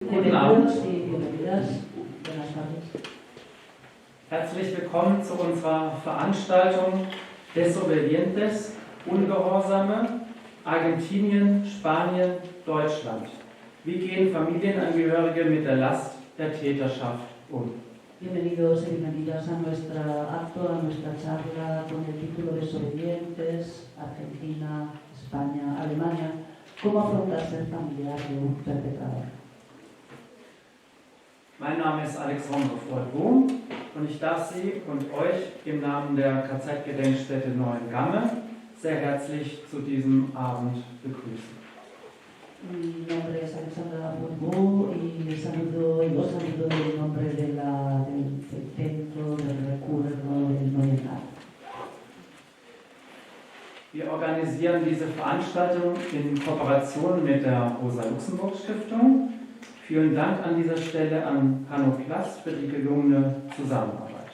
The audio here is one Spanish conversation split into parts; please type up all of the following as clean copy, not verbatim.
Guten Abend. Herzlich willkommen zu unserer Veranstaltung Desobedientes, Ungehorsame, Argentinien, Spanien, Deutschland. Wie gehen Familienangehörige mit der Last der Täterschaft um? Bienvenidos y bienvenidas a nuestro acto, a nuestra charla con el título Desobedientes, Argentina, España, Alemania. ¿Cómo afrontar ser familiar de un perpetrador? Mein Name ist Alexandre Ford-Bohm und ich darf Sie und euch im Namen der KZ-Gedenkstätte Neuengamme sehr herzlich zu diesem Abend begrüßen. Mi nombre es Alexandra Ford-Bohm y los saludo en nombre del centro del recuerdo del Neuengamme. Wir organisieren diese Veranstaltung in Kooperation mit der Rosa-Luxemburg-Stiftung. Vielen Dank an dieser Stelle an Hanno Plast für die gelungene Zusammenarbeit.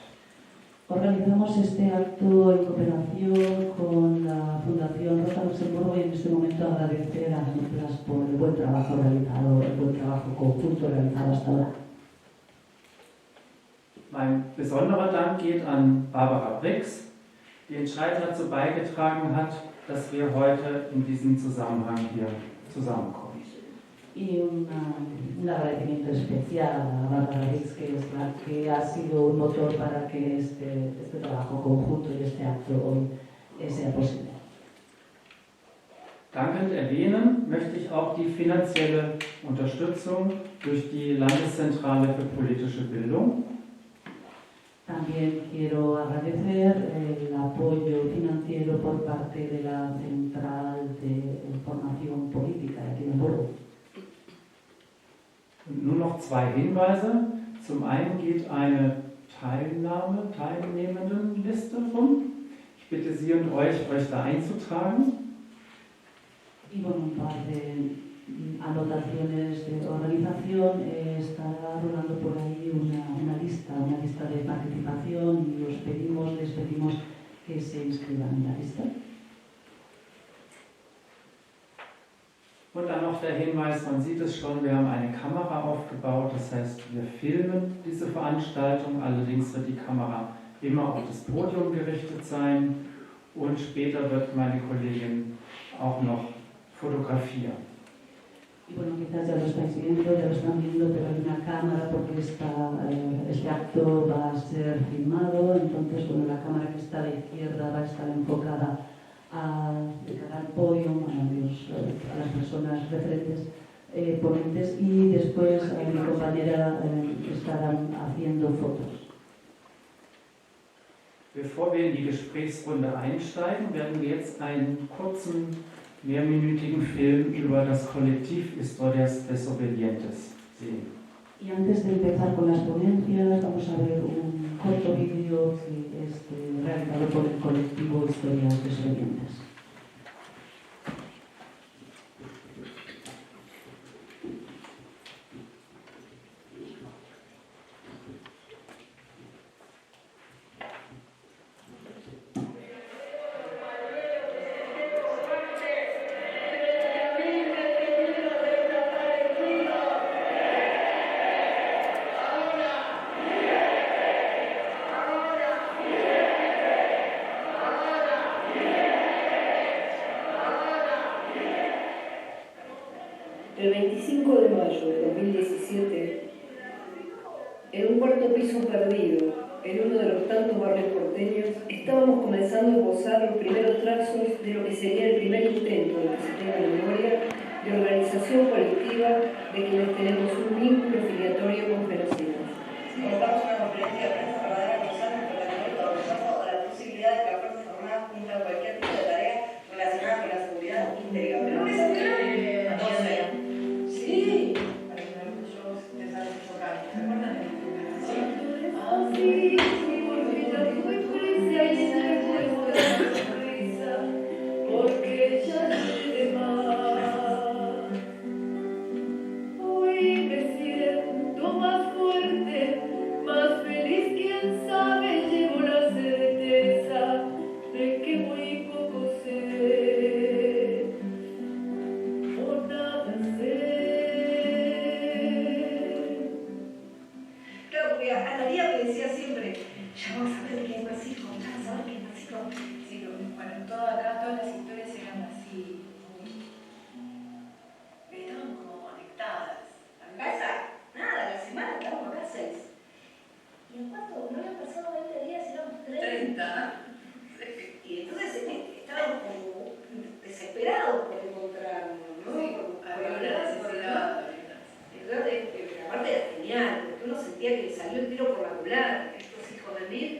Organizamos este acto en cooperación con la Fundación Rosa Luxemburgo y en este momento agradecer a Hanno Plast por el buen trabajo realizado, el buen trabajo conjunto realizado hasta ahora. Mein besonderer Dank geht an Barbara Brix, die entscheidend dazu beigetragen hat, dass wir heute in diesem Zusammenhang hier zusammenkommen. Y un agradecimiento especial a Bárbara Brix, que es la que ha sido un motor para que este trabajo conjunto y este acto hoy sea posible. Dankend erwähnen möchte ich auch die finanzielle Unterstützung durch die Landeszentrale für politische Bildung. También quiero agradecer el apoyo financiero por parte de la Central de Formación Política de aquí en Hamburgo. Und nur noch zwei Hinweise. Zum einen geht eine Teilnehmendenliste rum. Ich bitte Sie und euch da einzutragen. Y bueno, un par de anotaciones de organización. Estará rolando por ahí una lista de participación y les pedimos que se inscriban en la lista. Und dann noch der Hinweis, man sieht es schon, wir haben eine Kamera aufgebaut, das heißt, wir filmen diese Veranstaltung, allerdings wird die Kamera immer auf das Podium gerichtet sein und später wird meine Kollegin auch noch fotografieren. Y bueno, quizás ya lo estáis viendo, ya lo están viendo, pero hay una cámara porque este acto va a ser filmado, entonces bueno, la cámara que está a la izquierda va a estar enfocada al podio, a las personas referentes, ponentes, y después mi compañera estarán haciendo fotos. Bevor wir in die Gesprächsrunde einsteigen, werden wir jetzt einen kurzen, mehrminütigen Film über das Kollektiv Historias Desobedientes sehen. Y antes de empezar con las ponencias, vamos a ver un corto vídeo que es realizado por el colectivo Historias Desobedientes. El 25 de mayo de 2017, en un cuarto piso perdido, en uno de los tantos barrios porteños, estábamos comenzando a esbozar los primeros trazos de lo que sería el primer intento de que se tenga memoria de organización colectiva de quienes tenemos un vínculo filiatorio con genocidas. Montamos una conferencia de prensa para dar a conocer nuestro categórico rechazo a la posibilidad de que las Fuerzas Armadas cumplan cualquier tipo de tarea relacionada con la seguridad interior. Pero no es sí. Para que yo les haga chocar. ¿Se acuerdan de sí? Ah, sí, porque ya fui policía y se recuerda la sonrisa, porque ya no de más. Hoy me siento más fuerte, más feliz que Y entonces estábamos como desesperados por encontrarnos, ¿no? Sí, por había una hablar, necesidad. aparte era genial, porque uno sentía que le salió el tiro por la culata. Estos hijos de mil,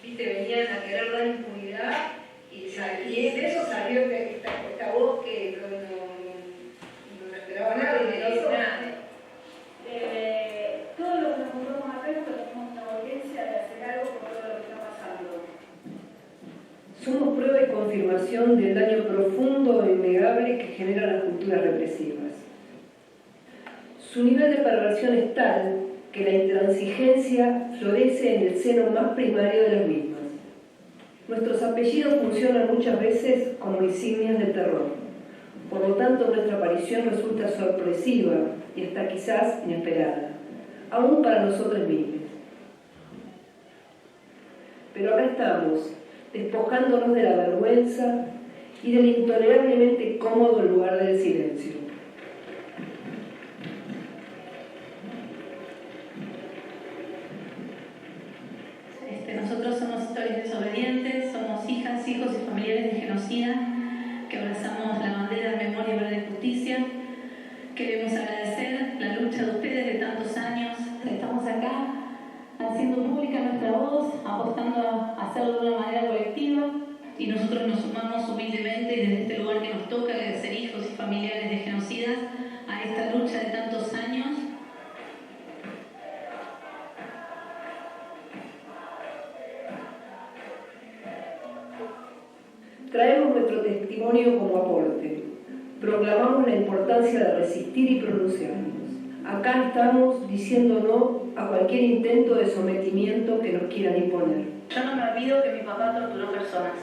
viste, venían a querer dar impunidad y de eso salió esta voz que no esperaba nadie de nosotros. Todos los que nos juntamos acá tenemos una urgencia de hacer algo por todo lo que está pasando. Somos prueba y confirmación del daño profundo e innegable que generan las culturas represivas. Su nivel de perversión es tal que la intransigencia florece en el seno más primario de las mismas. Nuestros apellidos funcionan muchas veces como insignias del terror. Por lo tanto, nuestra aparición resulta sorpresiva y hasta quizás inesperada, aún para nosotros mismos. Pero acá estamos, despojándonos de la vergüenza y del intolerablemente cómodo lugar del silencio. Nosotros somos Historias Desobedientes, somos hijas, hijos y familiares de genocida que abrazamos la bandera de memoria, verdad y justicia. Queremos agradecer la lucha de ustedes de tantos años. Estamos acá haciendo pública nuestra voz, apostando a hacerlo de una manera colectiva, y nosotros nos sumamos humildemente y desde este lugar que nos toca, de ser hijos y familiares de genocidas, a esta lucha de tantos años. Traemos nuestro testimonio como aporte. Proclamamos la importancia de resistir y pronunciarnos. Acá estamos diciendo no a cualquier intento de sometimiento que nos quieran imponer. Yo no me olvido que mi papá torturó personas.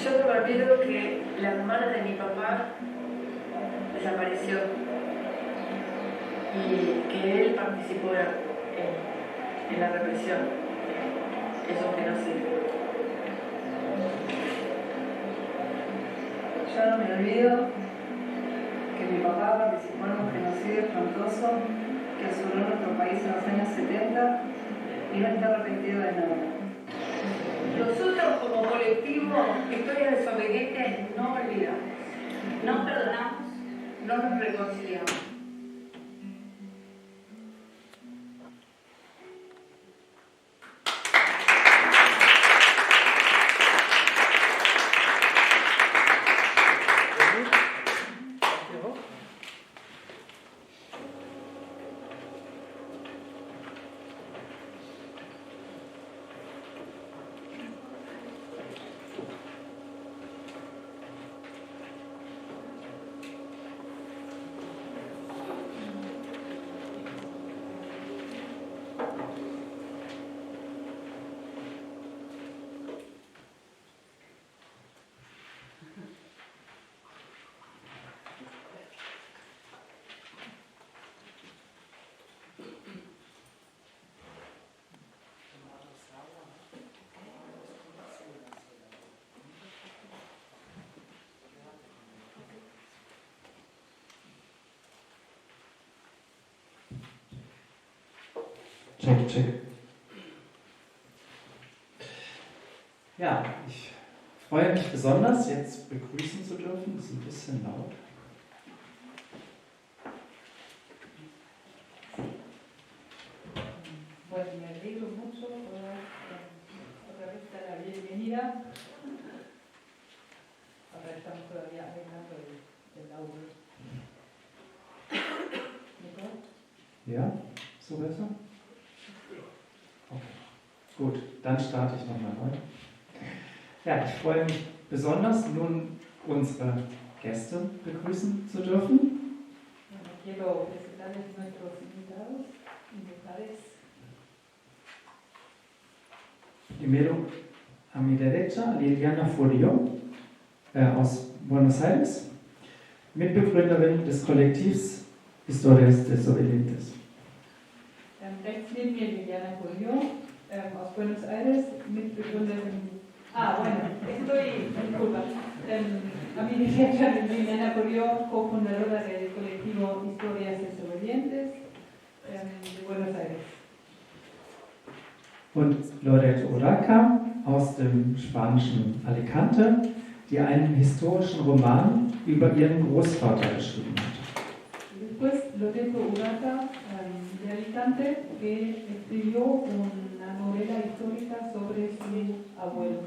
Yo no me olvido que la hermana de mi papá desapareció y que él participó en la represión. Es un genocidio. Yo no me olvido que mi papá participó en un genocidio espantoso que asoló nuestro país en los años 70 y no está arrepentido de nada. Nosotros como colectivo, Historias Desobedientes, no olvidamos, No perdonamos. no nos reconciliamos. Check, check. Ja, ich freue mich besonders, jetzt begrüßen zu dürfen. Das ist ein bisschen laut. Pues me alegro mucho otra vez dar la bienvenida. Ahora estamos todavía arreglando el audio. ¿Mejor? Ja, so besser? Okay. Gut, dann starte ich nochmal neu. Ja, ich freue mich besonders, nun unsere Gäste begrüßen zu dürfen. Bueno, quiero presentarles nuestros invitados. Primero, a mi derecha, Liliana Furio aus Buenos Aires, Mitbegründerin des Kollektivs Historias Desobedientes. Rechts neben mir Liliana Furio aus Buenos Aires, Mitbegründerin. Disculpa. A mi derecha Liliana Furio, cofundadora del colectivo Historias Desobedientes. de Buenos Aires. Und Loreto Urraca aus dem spanischen Alicante, die einen historischen Roman über ihren Großvater geschrieben hat. Y después Loreto Urraca, de Alicante, que escribió una novela histórica sobre su abuelo.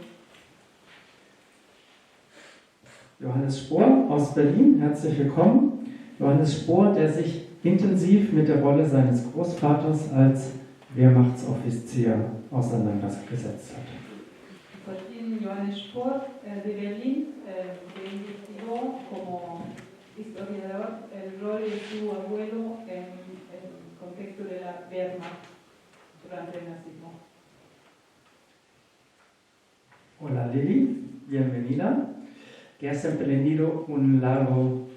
Johannes Spohr aus Berlin, herzlich willkommen. Johannes Spohr, der sich intensiv mit der Rolle seines Großvaters als Wehrmachtsoffizier auseinandergesetzt hat. Por fin Johannes Spohr, de Berlín, que investigó como historiador el rol de su abuelo en el contexto de la Wehrmacht durante el nazismo. Hola Lili, bienvenida, que has emprendido un largo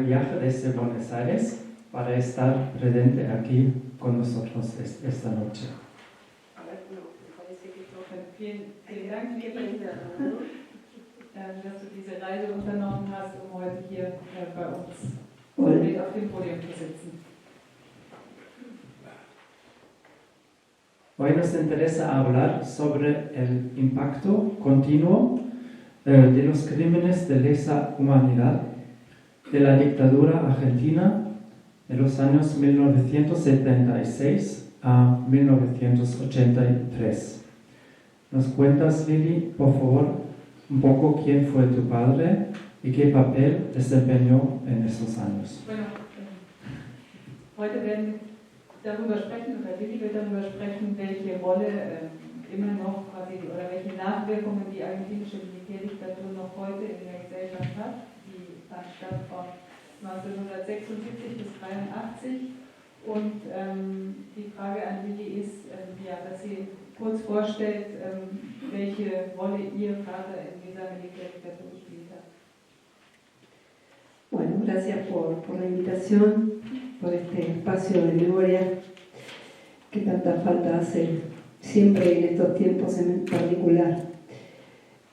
viaje desde Buenos Aires para estar presente aquí con nosotros esta noche. Vielen Dank, Lili, dass du diese Reise unternommen hast, um heute hier bei uns mit auf dem Podium zu sitzen. Hoy nos interesa hablar sobre el impacto continuo de los crímenes de lesa humanidad de la dictadura argentina de los años 1976 a 1983. ¿Nos cuentas, Lili, por favor, un poco quién fue tu padre y qué papel desempeñó en esos años? Bueno, heute werden wir darüber sprechen, oder Lili wird darüber sprechen, welche Rolle immer noch quasi, oder welche Nachwirkungen die argentinische Militärdiktatur noch heute in der Gesellschaft hat. Die fand statt von 1976 bis 1983. Und die Frage an Lili ist, dass sie kurz vorstellt, welche Rolle ihr Vater in dieser Militärdiktatur gespielt hat. Bueno, gracias por la invitación, por este espacio de memoria que tanta falta hace siempre en estos tiempos en particular.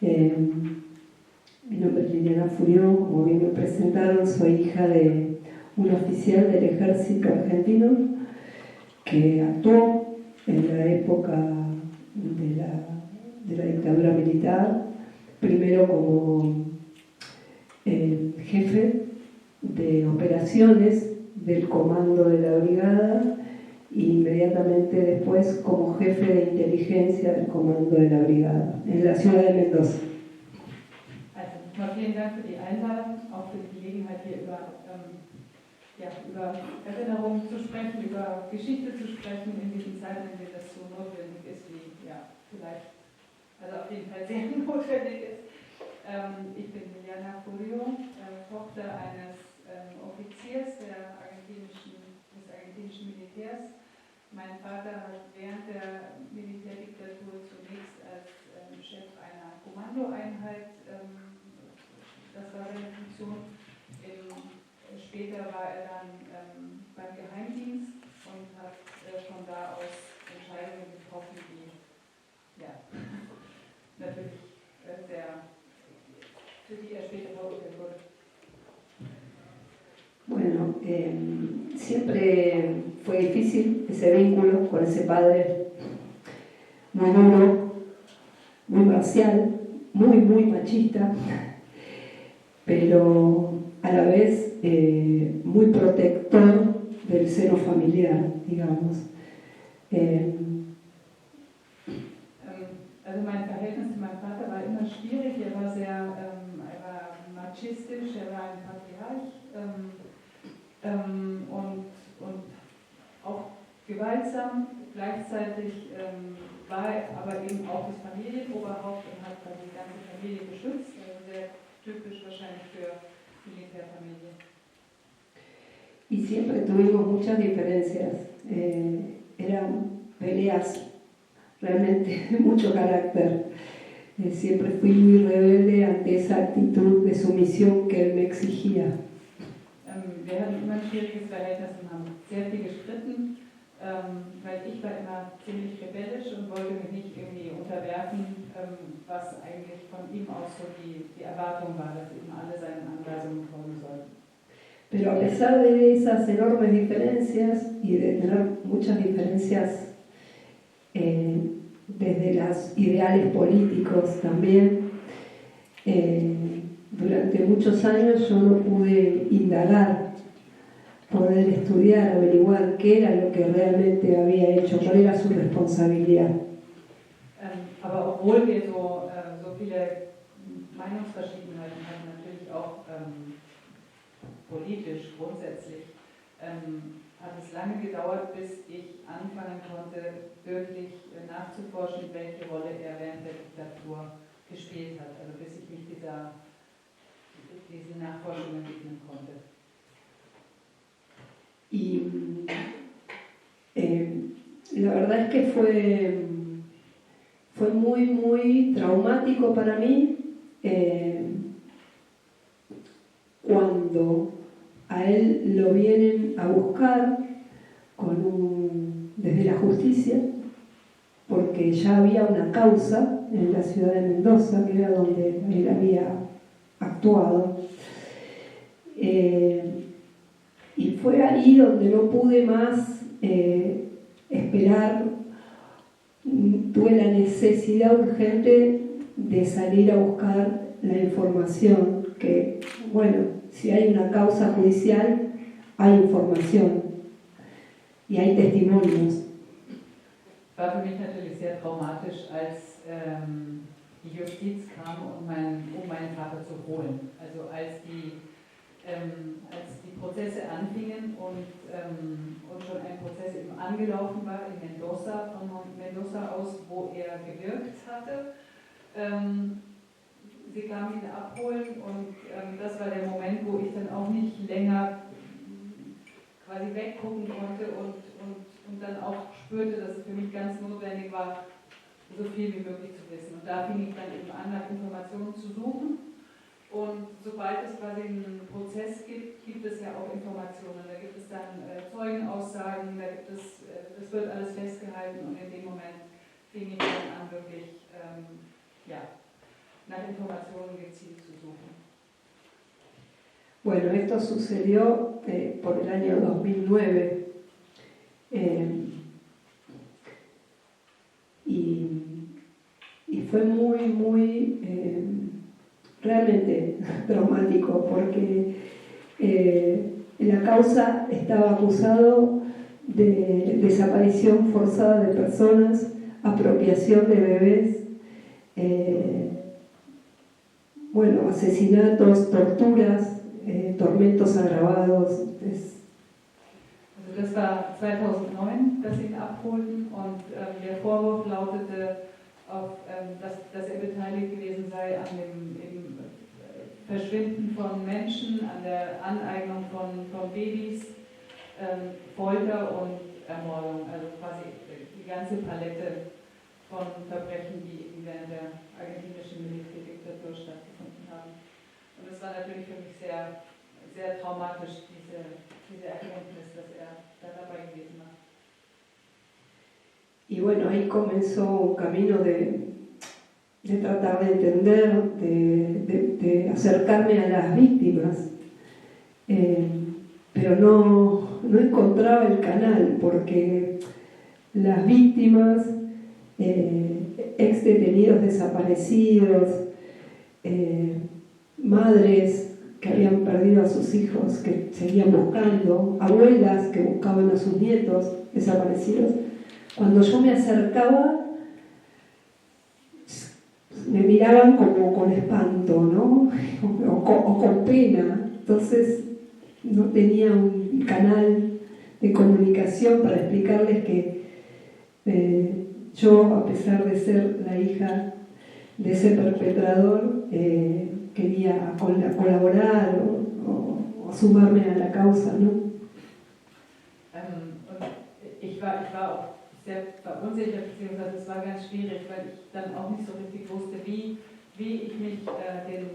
Mi nombre es Liliana Furión, como bien me presentaron, soy hija de un oficial del ejército argentino que actuó en la época de la dictadura militar, primero como jefe de operaciones del comando de la brigada e inmediatamente después como jefe de inteligencia del comando de la brigada en la ciudad de Mendoza. Also, vielen Dank für die Einladung, auch für die Gelegenheit hier über Erinnerungen zu sprechen, über Geschichte zu sprechen in diesen Zeiten, in denen das so notwendig ist, wie vielleicht, also auf jeden Fall sehr notwendig ist. Ich bin Liliana Furio, Tochter eines Offiziers des argentinischen Militärs. Mein Vater hat während der Militärdiktatur zunächst als Chef einer Kommandoeinheit, das war seine Funktion. Später war er dann beim Geheimdienst und hat von da aus Entscheidungen getroffen, die natürlich für die er später verurteilt wurde. Bueno, siempre fue difícil ese vínculo con ese padre muy duro, muy marcial, muy machista, pero a la vez muy protector del seno familiar, digamos. Also mein Verhältnis zu meinem Vater war immer schwierig, er war machistisch, er war ein Patriarch und auch gewaltsam. Gleichzeitig war er aber eben auch das Familienoberhaupt und hat die ganze Familie beschützt, also sehr typisch wahrscheinlich für Militärfamilie. Y siempre tuvimos muchas diferencias, eran peleas realmente de mucho carácter. Siempre fui muy rebelde ante esa actitud de sumisión que él me exigía. Wir hatten immer ein schwieriges Verhältnis und haben sehr viel gestritten, weil ich war immer ziemlich rebellisch und wollte mich nicht irgendwie unterwerfen, was eigentlich von ihm aus so die Erwartung war, dass eben alle seinen Anweisungen folgen sollten. Pero a pesar de esas enormes diferencias y de tener muchas diferencias desde los ideales políticos también, durante muchos años yo no pude indagar, poder estudiar, averiguar qué era lo que realmente había hecho, cuál era su responsabilidad. Aber obwohl wir so viele Meinungsverschiedenheiten hatten, natürlich auch politisch grundsätzlich, hat es lange gedauert, bis ich anfangen konnte, wirklich nachzuforschen, welche Rolle er während der Diktatur gespielt hat. Also bis ich mich diesen Nachforschungen widmen konnte. Y la verdad es que fue muy, muy traumático para mí cuando a él lo vienen a buscar desde la justicia, porque ya había una causa en la ciudad de Mendoza, que era donde él había actuado. Y fue ahí donde no pude más esperar, tuve la necesidad urgente de salir a buscar la información, que, bueno, si hay una causa judicial, hay información y hay testimonios. War für mich natürlich sehr traumatisch, als die Justiz kam, um meinen Vater zu holen. Also als die Prozesse anfingen und schon ein Prozess eben angelaufen war in Mendoza, von Mendoza aus, wo er gewirkt hatte. Sie kamen ihn abholen und das war der Moment, wo ich dann auch nicht länger quasi weggucken konnte und dann auch spürte, dass es für mich ganz notwendig war, so viel wie möglich zu wissen. Und da fing ich dann eben an, nach Informationen zu suchen. Und sobald es quasi einen Prozess gibt, gibt es ja auch Informationen. Da gibt es dann Zeugenaussagen, das wird alles festgehalten und in dem Moment fing ich dann an, wirklich nach Informationen gezielt zu suchen. Bueno, esto sucedió por el año 2009 y fue muy, muy realmente traumático porque la causa estaba acusado de desaparición forzada de personas, apropiación de bebés, bueno, asesinatos, torturas, tormentos agravados. Also das war 2009, dass sie ihn abholten und der Vorwurf lautete, dass er beteiligt gewesen sei an dem Verschwinden von Menschen, an der Aneignung von Babys, Folter und Ermordung, also quasi die ganze Palette von Verbrechen, die während der argentinischen Militärdiktatur stattgefunden haben. Und es war natürlich für mich sehr, sehr traumatisch, diese Erkenntnis, dass er da dabei gewesen war. Y bueno, ahí comenzó un camino de tratar de entender, de acercarme a las víctimas, pero no encontraba el canal, porque las víctimas, ex detenidos desaparecidos, madres que habían perdido a sus hijos, que seguían buscando, abuelas que buscaban a sus nietos desaparecidos, cuando yo me acercaba me miraban como con espanto, ¿no? o con pena. Entonces no tenía un canal de comunicación para explicarles que yo, a pesar de ser la hija de ese perpetrador, quería colaborar o sumarme a la causa, ¿no? Ich war auch sehr verunsichert, beziehungsweise es war ganz schwierig, weil ich dann auch nicht so richtig wusste, wie ich mich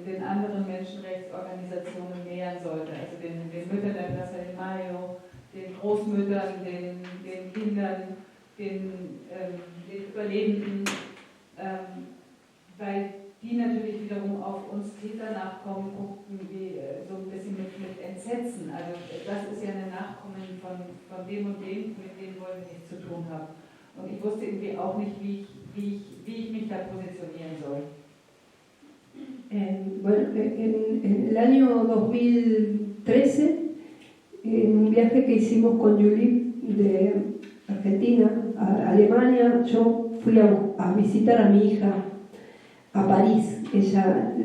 den anderen Menschenrechtsorganisationen nähern sollte, also den Müttern der Plaza de Mayo, den Großmüttern, den Kindern, den Überlebenden, weil die natürlich wiederum auf uns Täternachkommen guckten, wie so ein bisschen mit Entsetzen. Also das ist ja eine Nachkommen von dem und dem, mit dem wollen wir nichts zu tun haben. Und ich wusste irgendwie auch nicht, wie ich mich da positionieren soll. Bueno, en el año 2013, en un viaje que hicimos con Julie de Argentina a Alemania, yo fui a visitar a mi hija a París.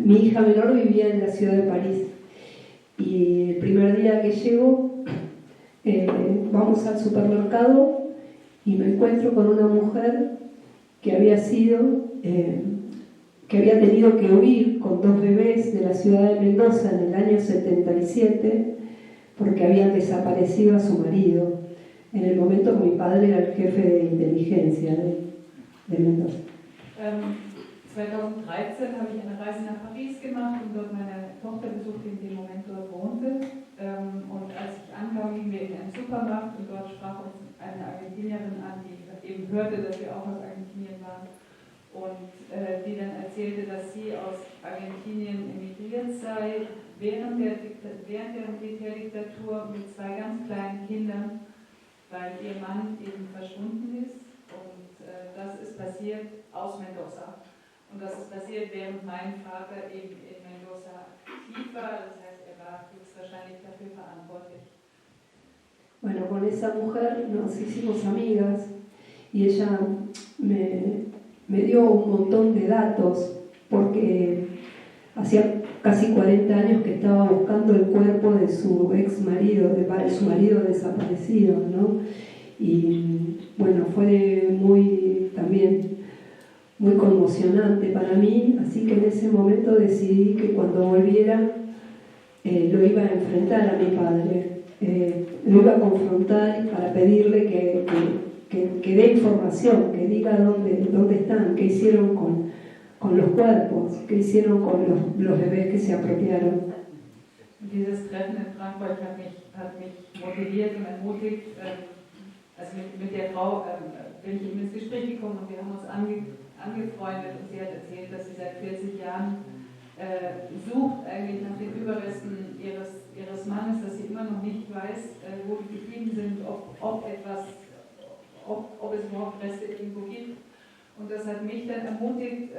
Mi hija menor vivía en la ciudad de París. Y el primer día que llego, vamos al supermercado y me encuentro con una mujer que había tenido que huir con 2 bebés de la ciudad de Mendoza en el año 77 porque habían desaparecido a su marido. En el momento que mi padre era el jefe de inteligencia de Mendoza. 2013 habe ich eine Reise nach Paris gemacht und dort meine Tochter besucht, die in dem Moment dort wohnte. Und als ich ankam, gingen wir in einen Supermarkt und dort sprach uns eine Argentinierin an, die eben hörte, dass wir auch aus Argentinien waren und die dann erzählte, dass sie aus Argentinien emigriert sei, während der Militärdiktatur mit 2 ganz kleinen Kindern, weil ihr Mann eben verschwunden ist. Und das ist passiert aus Mendoza. Und das ist passiert, während mein Vater eben in Mendoza aktiv war. Das heißt, er war höchstwahrscheinlich dafür verantwortlich. Bueno, con esa mujer nos hicimos amigas y ella me dio un montón de datos porque hacía casi 40 años que estaba buscando el cuerpo de su ex marido, de su marido desaparecido, ¿no? Y bueno, fue también muy conmocionante para mí, así que en ese momento decidí que cuando volviera lo iba a enfrentar a mi padre, lo iba a confrontar para pedirle que dé información, que diga dónde están, qué hicieron con los cuerpos, qué hicieron con los bebés que se apropiaron. Dieses Treffen in Frankreich hat mich motiviert und ermutigt. Also mit der Frau bin ich eben ins Gespräch gekommen und wir haben uns angefreundet und sie hat erzählt, dass sie seit 40 Jahren sucht eigentlich nach den Überresten ihres Mannes, dass sie immer noch nicht weiß, wo die geblieben sind, ob es überhaupt Reste irgendwo gibt. Und das hat mich dann ermutigt,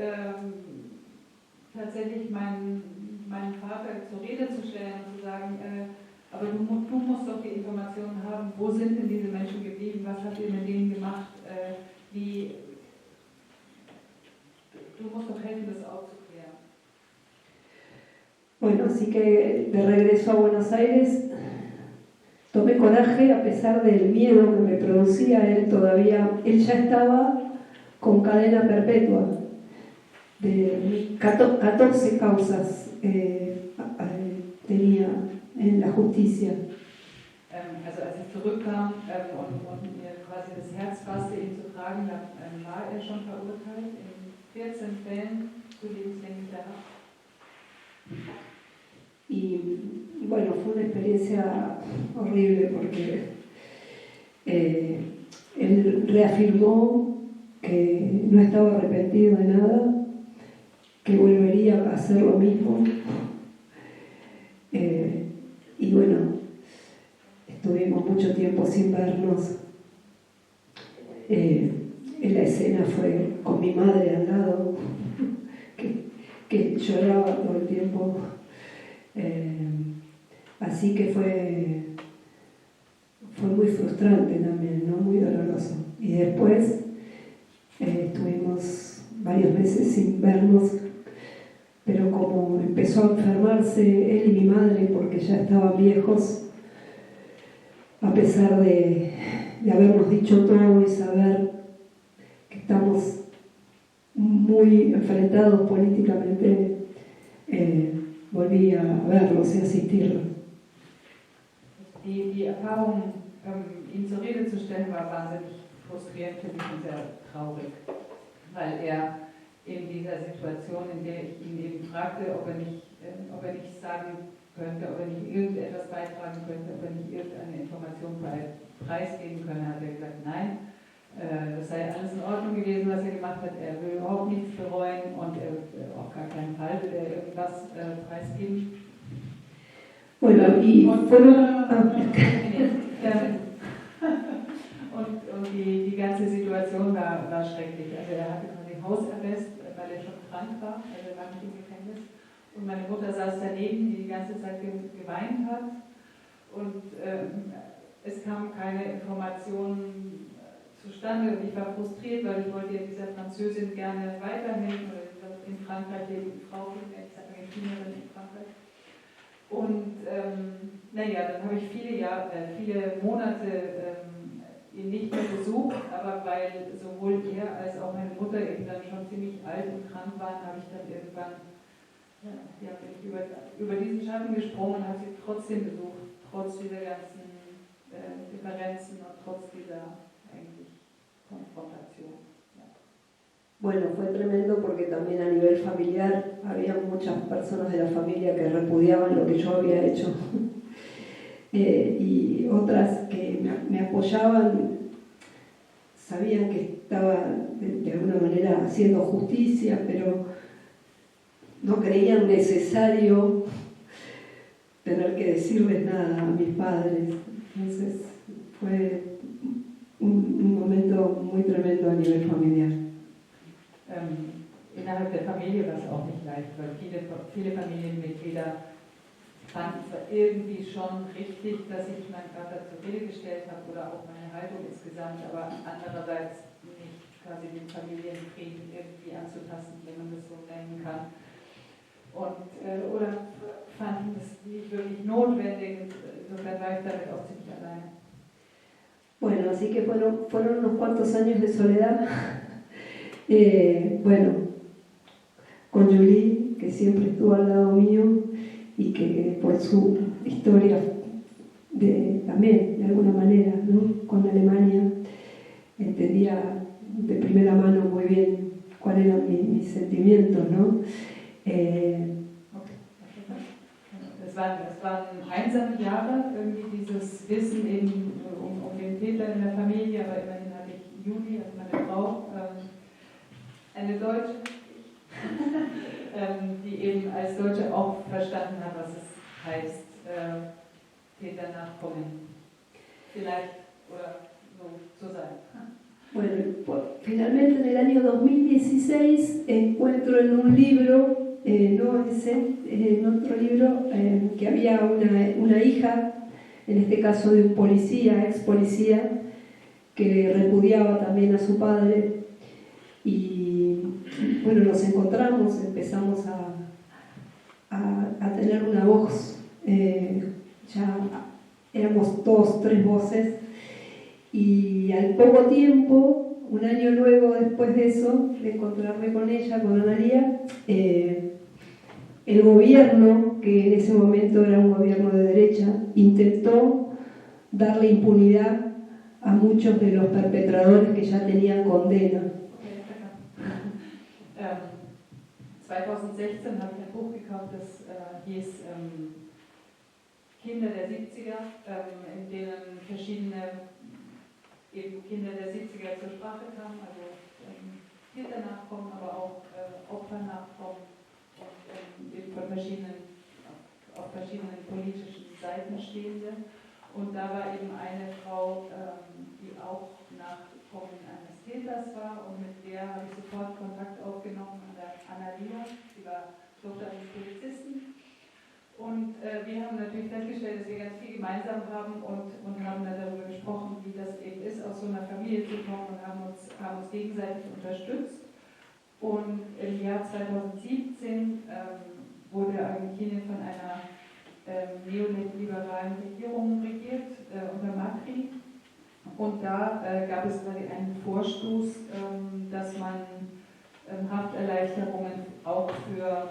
tatsächlich meinen Vater zur Rede zu stellen und zu sagen, aber du musst doch die Informationen haben, wo sind denn diese Menschen geblieben, was habt ihr mit denen gemacht, du musst doch helfen, das aufzuklären. Bueno, así que de regreso a Buenos Aires tomé coraje a pesar del miedo que me producía él ya estaba con cadena perpetua de 14 causas tenía en la justicia. Also als ich zurückkam und mir quasi das Herz fasste, ihn zu fragen, dann war er schon verurteilt in 14 Fällen zu lebenslänglicher Haft. Y bueno, fue una experiencia horrible porque él reafirmó que no estaba arrepentido de nada, que volvería a hacer lo mismo. Y bueno, estuvimos mucho tiempo sin vernos. En la escena fue con mi madre al lado, que lloraba todo el tiempo. Así que fue muy frustrante también, ¿no? Muy doloroso. Y después estuvimos varios meses sin vernos, pero como empezó a enfermarse él y mi madre porque ya estaban viejos, a pesar de habernos dicho todo y saber que estamos muy enfrentados políticamente, volví a verlos y asistirlos. Die Erfahrung, ihn zur Rede zu stellen, war wahnsinnig frustrierend für mich und sehr traurig, weil er in dieser Situation, in der ich ihn eben fragte, ob er nicht sagen könnte, ob er nicht irgendetwas beitragen könnte, ob er nicht irgendeine Information preisgeben könne, hat er gesagt, nein, das sei alles in Ordnung gewesen, was er gemacht hat. Er will überhaupt nichts bereuen und auf gar keinen Fall will er irgendwas preisgeben. Bueno, y fueron... Und die ganze Situation war schrecklich. Also er hatte quasi Hausarrest, weil er schon krank war, also er war nicht im Gefängnis. Und meine Mutter saß daneben, die ganze Zeit geweint hat. Und es kam keine Informationen zustande. Und ich war frustriert, weil ich wollte ja dieser Französin gerne weiterhelfen, oder in Frankreich lebende Frau, ich sage Argentinierin in Frankreich. Und dann habe ich viele Monate ihn nicht mehr besucht, aber weil sowohl er als auch meine Mutter eben dann schon ziemlich alt und krank waren, habe ich dann irgendwann über diesen Schatten gesprungen und habe sie trotzdem besucht, trotz dieser ganzen Differenzen und trotz dieser eigentlich Konfrontation. Ja. Bueno, fue tremendo porque también a nivel familiar había muchas personas de la familia que repudiaban lo que yo había hecho. Y otras que me apoyaban, sabían que estaba de alguna manera haciendo justicia, pero no creían necesario tener que decirles nada a mis padres. Entonces fue un momento muy tremendo a nivel familiar. Innerhalb der Familie war es auch nicht leicht, weil viele Familienmitglieder fanden zwar irgendwie schon richtig, dass ich meinen Vater zur Rede gestellt habe oder auch meine Haltung insgesamt, aber andererseits nicht quasi den Familienfrieden irgendwie anzutasten, wenn man das so nennen kann. Und, oder fanden das nicht wirklich notwendig, insofern war ich damit auch ziemlich alleine. Bueno, así que fueron unos cuantos años de soledad. Con Julie, que siempre estuvo al lado mío y que por su historia también, de alguna manera, ¿no? Con Alemania, entendía de primera mano muy bien cuáles eran mis sentimientos, ¿no? Es waren einsame Jahre, irgendwie dieses Wissen eben um den Täter in der Familie, aber immerhin hatte ich Julie, also meine Frau, eine Deutsche, die eben als Deutsche auch verstanden hat, was es heißt, Täter nachkommen. Vielleicht oder so zu sein. Bueno, finalmente en el año 2016 encuentro en un libro, en otro libro, que había una hija, en este caso de un policía, ex policía, que repudiaba también a su padre. Y bueno, nos encontramos, empezamos a tener una voz, ya éramos tres voces, y al poco tiempo, un año luego después de eso, de encontrarme con ella, con Analía, el gobierno, que en ese momento era un gobierno de derecha, intentó darle impunidad a muchos de los perpetradores que ya tenían condena. 2016 habe ich ein Buch gekauft, das hieß Kinder der 70er, in denen verschiedene eben Kinder der 70er zur Sprache kamen, also Täternachkommen, aber auch Opfernachkommen und eben von auf verschiedenen politischen Seiten stehende. Und da war eben eine Frau, die auch Nachkommen eines Täters war, und mit der habe ich sofort Kontakt aufgenommen an der Analia, sie war Tochter eines Polizisten. Und wir haben natürlich festgestellt, dass wir ganz viel gemeinsam haben und haben dann darüber gesprochen, wie das eben ist, aus so einer Familie zu kommen, und haben uns gegenseitig unterstützt. Und im Jahr 2017 wurde Argentinien von einer neoliberalen Regierung regiert, unter Macri. Und da gab es quasi einen Vorstoß, dass man Hafterleichterungen auch für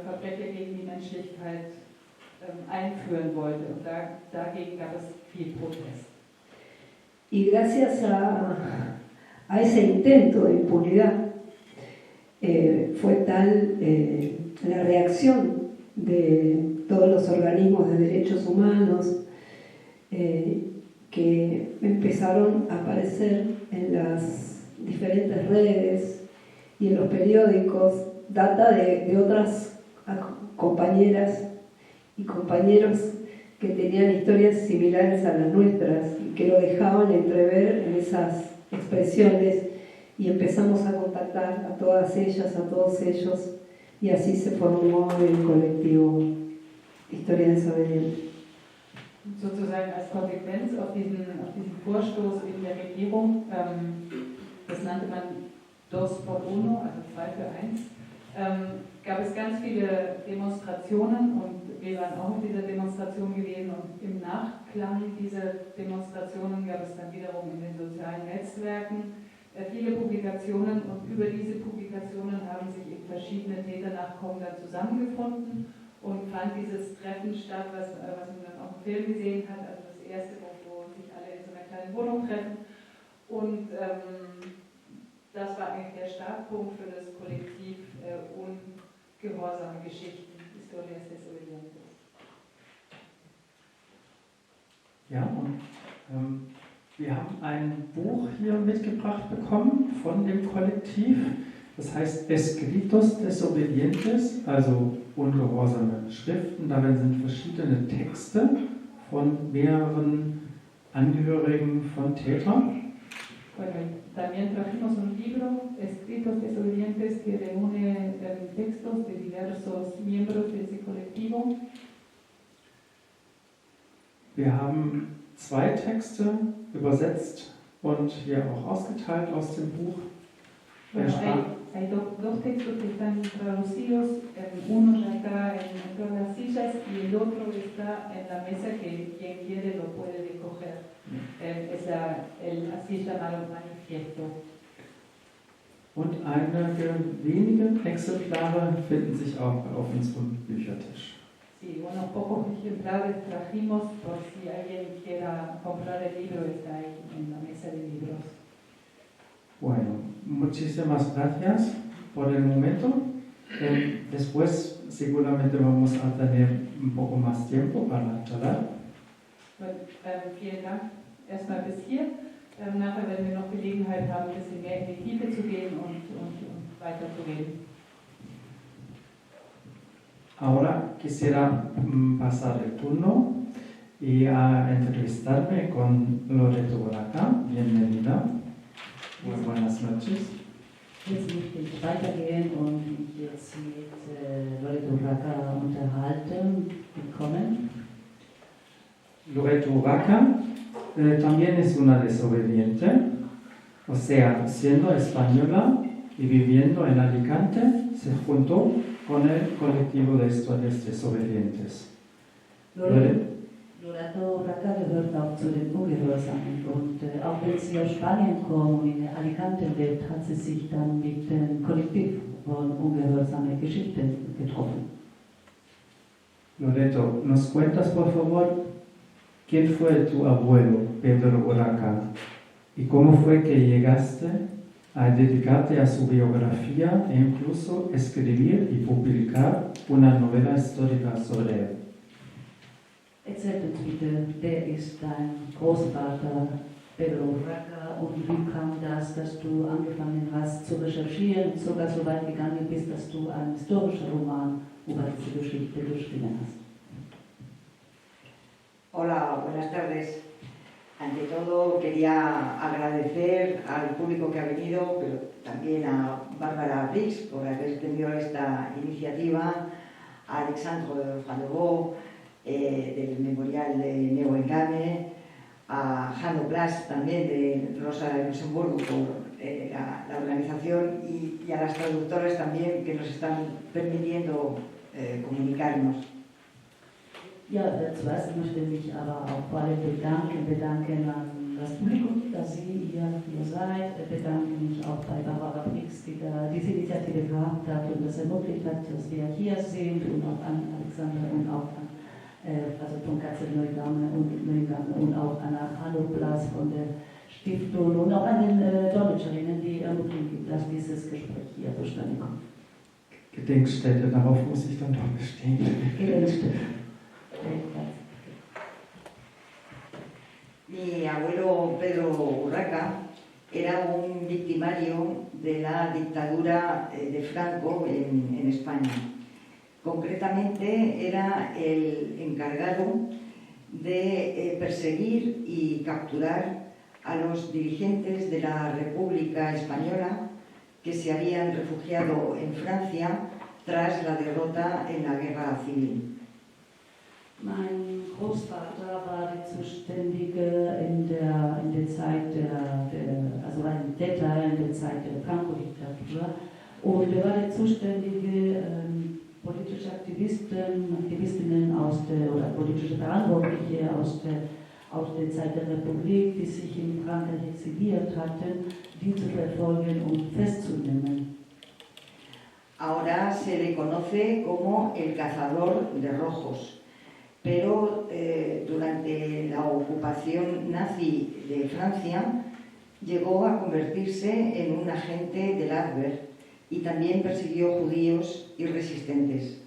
Verbrecher gegen die Menschlichkeit einführen wollte. Und dagegen gab es viel Protest. Y gracias a ese intento de impunidad fue tal la reacción de todos los organismos de derechos humanos que que empezaron a aparecer en las diferentes redes y en los periódicos, data de otras compañeras y compañeros que tenían historias similares a las nuestras y que lo dejaban entrever en esas expresiones, y empezamos a contactar a todas ellas, a todos ellos, y así se formó el colectivo Historia Desobediente. Sozusagen als Konsequenz auf diesen Vorstoß in der Regierung, das nannte man Dos por Uno, also 2 für 1, gab es ganz viele Demonstrationen und wir waren auch in dieser Demonstration gewesen, und im Nachklang dieser Demonstrationen gab es dann wiederum in den sozialen Netzwerken viele Publikationen, und über diese Publikationen haben sich eben verschiedene Täternachkommen dann zusammengefunden und fand dieses Treffen statt, was man dann auch im Film gesehen hat, also das erste, wo sich alle in so einer kleinen Wohnung treffen, und das war eigentlich der Startpunkt für das Kollektiv Ungehorsame Geschichten, Historias Desobedientes. Ja, und wir haben ein Buch hier mitgebracht bekommen von dem Kollektiv, das heißt Escritos Desobedientes, also ungehorsame Schriften. Darin sind verschiedene Texte von mehreren Angehörigen von Tätern. Bueno, también trajimos un libro, Escritos Desobedientes, que reúne textos de diversos miembros de ese colectivo. Wir haben 2 Texte übersetzt und hier auch ausgeteilt aus dem Buch. Bueno, hay dos textos que están traducidos, uno ya está en todas las sillas y el otro está en la mesa, que quien quiere lo puede recoger. Es el así llamado Manifiesto. Und einige wenige Exemplare finden sich auch auf unserem Büchertisch. Sí, unos pocos ejemplares trajimos por si alguien quiera comprar el libro, está ahí en la mesa de libros. Bueno, muchísimas gracias por el momento. Después seguramente vamos a tener un poco más tiempo para charlar. Bueno, vielen Dank erstmal bis hier. Nachher werden wir noch Gelegenheit haben, ein bisschen mehr in die Tiefe zu gehen und weiter zu reden. Ahora quisiera pasar el turno y a entrevistarme con Loreto Uraca. Bienvenida. Muy buenas noches. Jetzt möchte ich weitergehen und mich jetzt mit Loreto Uraca unterhalten. Willkommen. Loreto Uraca también es una desobediente, o sea, siendo española y viviendo en Alicante, se juntó con el colectivo de historias desobedientes. Loreto Uraca gehört auch zu den Ungehörsamen, und auch wenn sie aus Spanien kommt und in Alicante lebt, hat sie sich dann mit dem Kollektiv von Ungehorsame Geschichten getroffen. Loreto, ¿nos cuentas por favor quién fue tu abuelo, Pedro Uraca, y cómo fue que llegaste a dedicarte a su biografía e incluso escribir y publicar una novela histórica sobre él? Erzähl uns bitte, wer ist dein Großvater Pedro Uraca, und wie kam das, dass du angefangen hast zu recherchieren und sogar so weit gegangen bist, dass du einen historischen Roman über diese Geschichte geschrieben hast? Hola, buenas tardes. Ante todo quería agradecer al público que ha venido, pero también a Bárbara Brix por haber tenido esta iniciativa, a Alexandre Fandevaux del Memorial de Neuengamme, a Hanno Plas también de Rosa de Luxemburgo por la organización, y a las traductoras también que nos están permitiendo comunicarnos. Ja, zuerst möchte ich mich aber auch vor allem bedanken an das Publikum, dass Sie hier seid. Ich bedanke mich auch bei Barbara Brix, die diese Initiative gehabt hat und das ermöglicht hat, dass wir hier sind, und auch an Alexander und auch an von Katze Neuengamme und auch an Hanno Plas von der Stiftung und auch an den Dolmetscherinnen, die ermöglichen, dass dieses Gespräch hier zustande kommt. Gedenkstätte, darauf muss ich dann doch bestehen. Gedenkstätte. Mi abuelo Pedro Urraca era un victimario de la dictadura de Franco en España. Concretamente era el encargado de perseguir y capturar a los dirigentes de la República Española que se habían refugiado en Francia tras la derrota en la Guerra Civil. Mein Großvater war der Zuständige in der Zeit also war ein Täter in der Zeit der Franco-Diktatur und er war der zuständige politische Aktivistinnen oder politische Verantwortliche aus der Zeit der Republik, die sich in Frankreich exiliert hatten, die zu verfolgen und festzunehmen. Ahora se le conoce como el cazador de rojos, pero durante la ocupación nazi de Francia llegó a convertirse en un agente del Abwehr y también persiguió judíos y resistentes.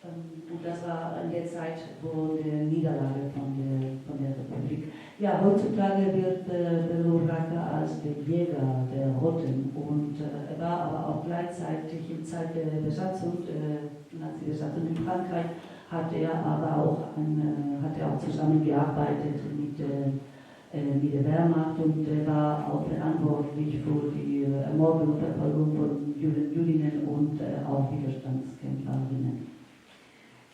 Und das war in der Zeit vor der Niederlage von der Republik. Ja, heutzutage wird Pedro Urraca als der Jäger der Roten und er war aber auch gleichzeitig in Zeit der Besatzung, Nazi-Besatzung in Frankreich, hat er auch zusammengearbeitet mit der Wehrmacht und er war auch verantwortlich für die Ermordung und Verfolgung von Jüdinnen und auch Widerstandskämpferinnen.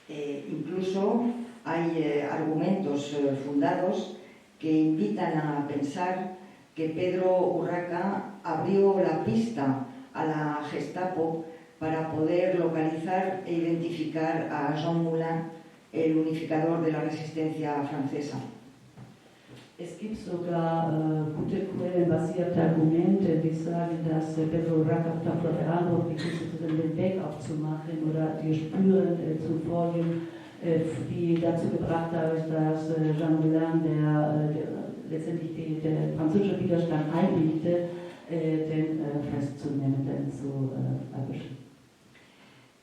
Incluso hay argumentos fundados que invitan a pensar que Pedro Urraca abrió la pista a la Gestapo para poder localizar e identificar a Jean Moulin, el unificador de la resistencia francesa. Es gibt sogar gute quellenbasierte Argumente, die sagen, dass Pedro Urraca dafür verantwortlich ist, den Weg aufzumachen oder die Spuren zu folgen, die dazu gebracht haben, dass Jean Moulin, der letztendlich der französische Widerstand einlegte, den festzunehmen, den zu erwischen.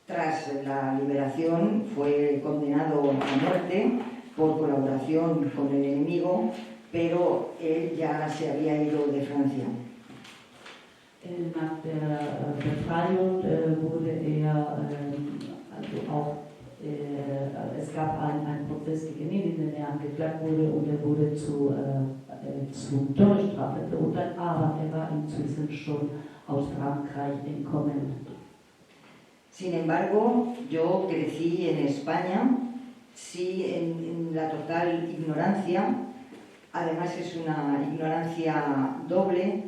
Tras la liberación fue condenado a muerte por colaboración con el enemigo, pero él ya se había ido de Francia. Nach der Befreiung wurde er es gab einen Prozess gegen ihn, in dem er angeklagt wurde und er wurde zur Todesstrafe verurteilt, aber er war inzwischen schon aus Frankreich entkommen. Sin embargo, yo crecí en España, sí, en la total ignorancia. Además es una ignorancia doble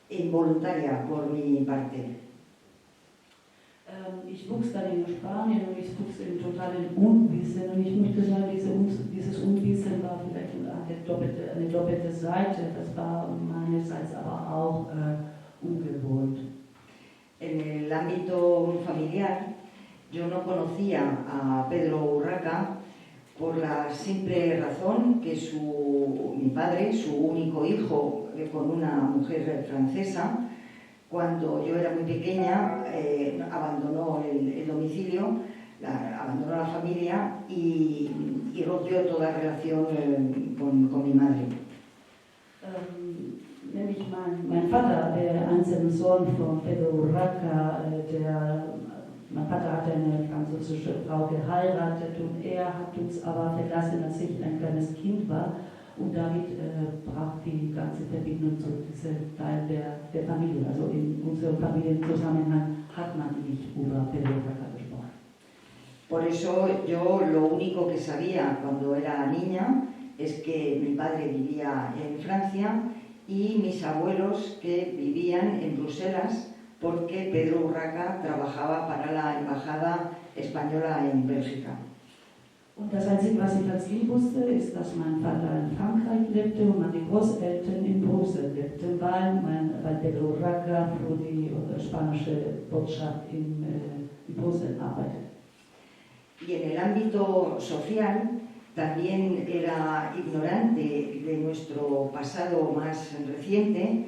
e involuntaria por mi parte. Ich wuchs dann in Spanien und ich wuchs im totalen Unwissen und ich möchte sagen, dieses Unwissen war vielleicht eine doppelte Seite, das war meinerseits aber auch ungewohnt. En el ámbito familiar, yo no conocía a Pedro Urraca por la simple razón que mi padre, su único hijo con una mujer francesa, cuando yo era muy pequeña, abandonó el domicilio, abandonó la familia y rompió toda relación con mi madre. Nämlich mein Vater, der einzelne Sohn von Pedro Urraca, mein Vater hatte eine französische Frau geheiratet und er hat uns aber verlassen, als ich ein kleines Kind war und damit brach die ganze Verbindung zu diesem Teil der Familie. Also in unserem Familienzusammenhang hat man nicht über Pedro Urraca gesprochen. Por eso yo lo único que sabía cuando era niña es que mi padre vivía en Francia y mis abuelos que vivían en Bruselas porque Pedro Urraca trabajaba para la Embajada Española en Bélgica. Und das Einzige, was ich als Kind wusste, ist, dass mein Vater in Frankreich lebte und meine Großeltern in Brüssel lebten, weil Pedro Urraca für die spanische Botschaft in Brüssel arbeitet. Y en el ámbito social también era ignorante de nuestro pasado más reciente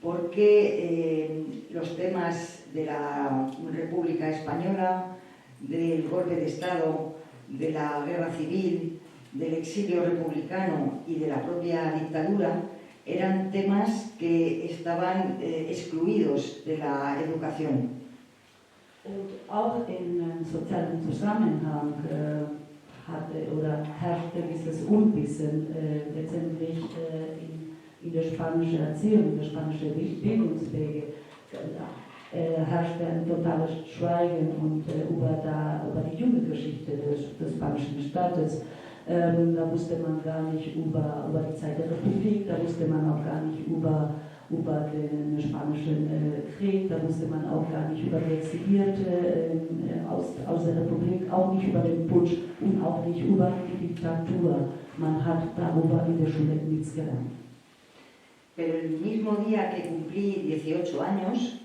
porque los temas de la República Española, del golpe de Estado, de la Guerra Civil, del exilio republicano y de la propia dictadura eran temas que estaban excluidos de la educación. Und auch im sozialen Zusammenhang herrschte dieses Unwissen letztendlich in der spanischen Erziehung, in der spanischen Bildungswege. Herrschte ein totales Schweigen und über die Jugendgeschichte des spanischen Staates. Da wusste man gar nicht über die Zeit der Republik, da wusste man auch gar nicht über den spanischen Krieg, da wusste man auch gar nicht über die Exilierte aus der Republik, auch nicht über den Putsch und auch nicht über die Diktatur. Man hat darüber in der Schule nichts gelernt. Pero el mismo día que cumplí 18 años,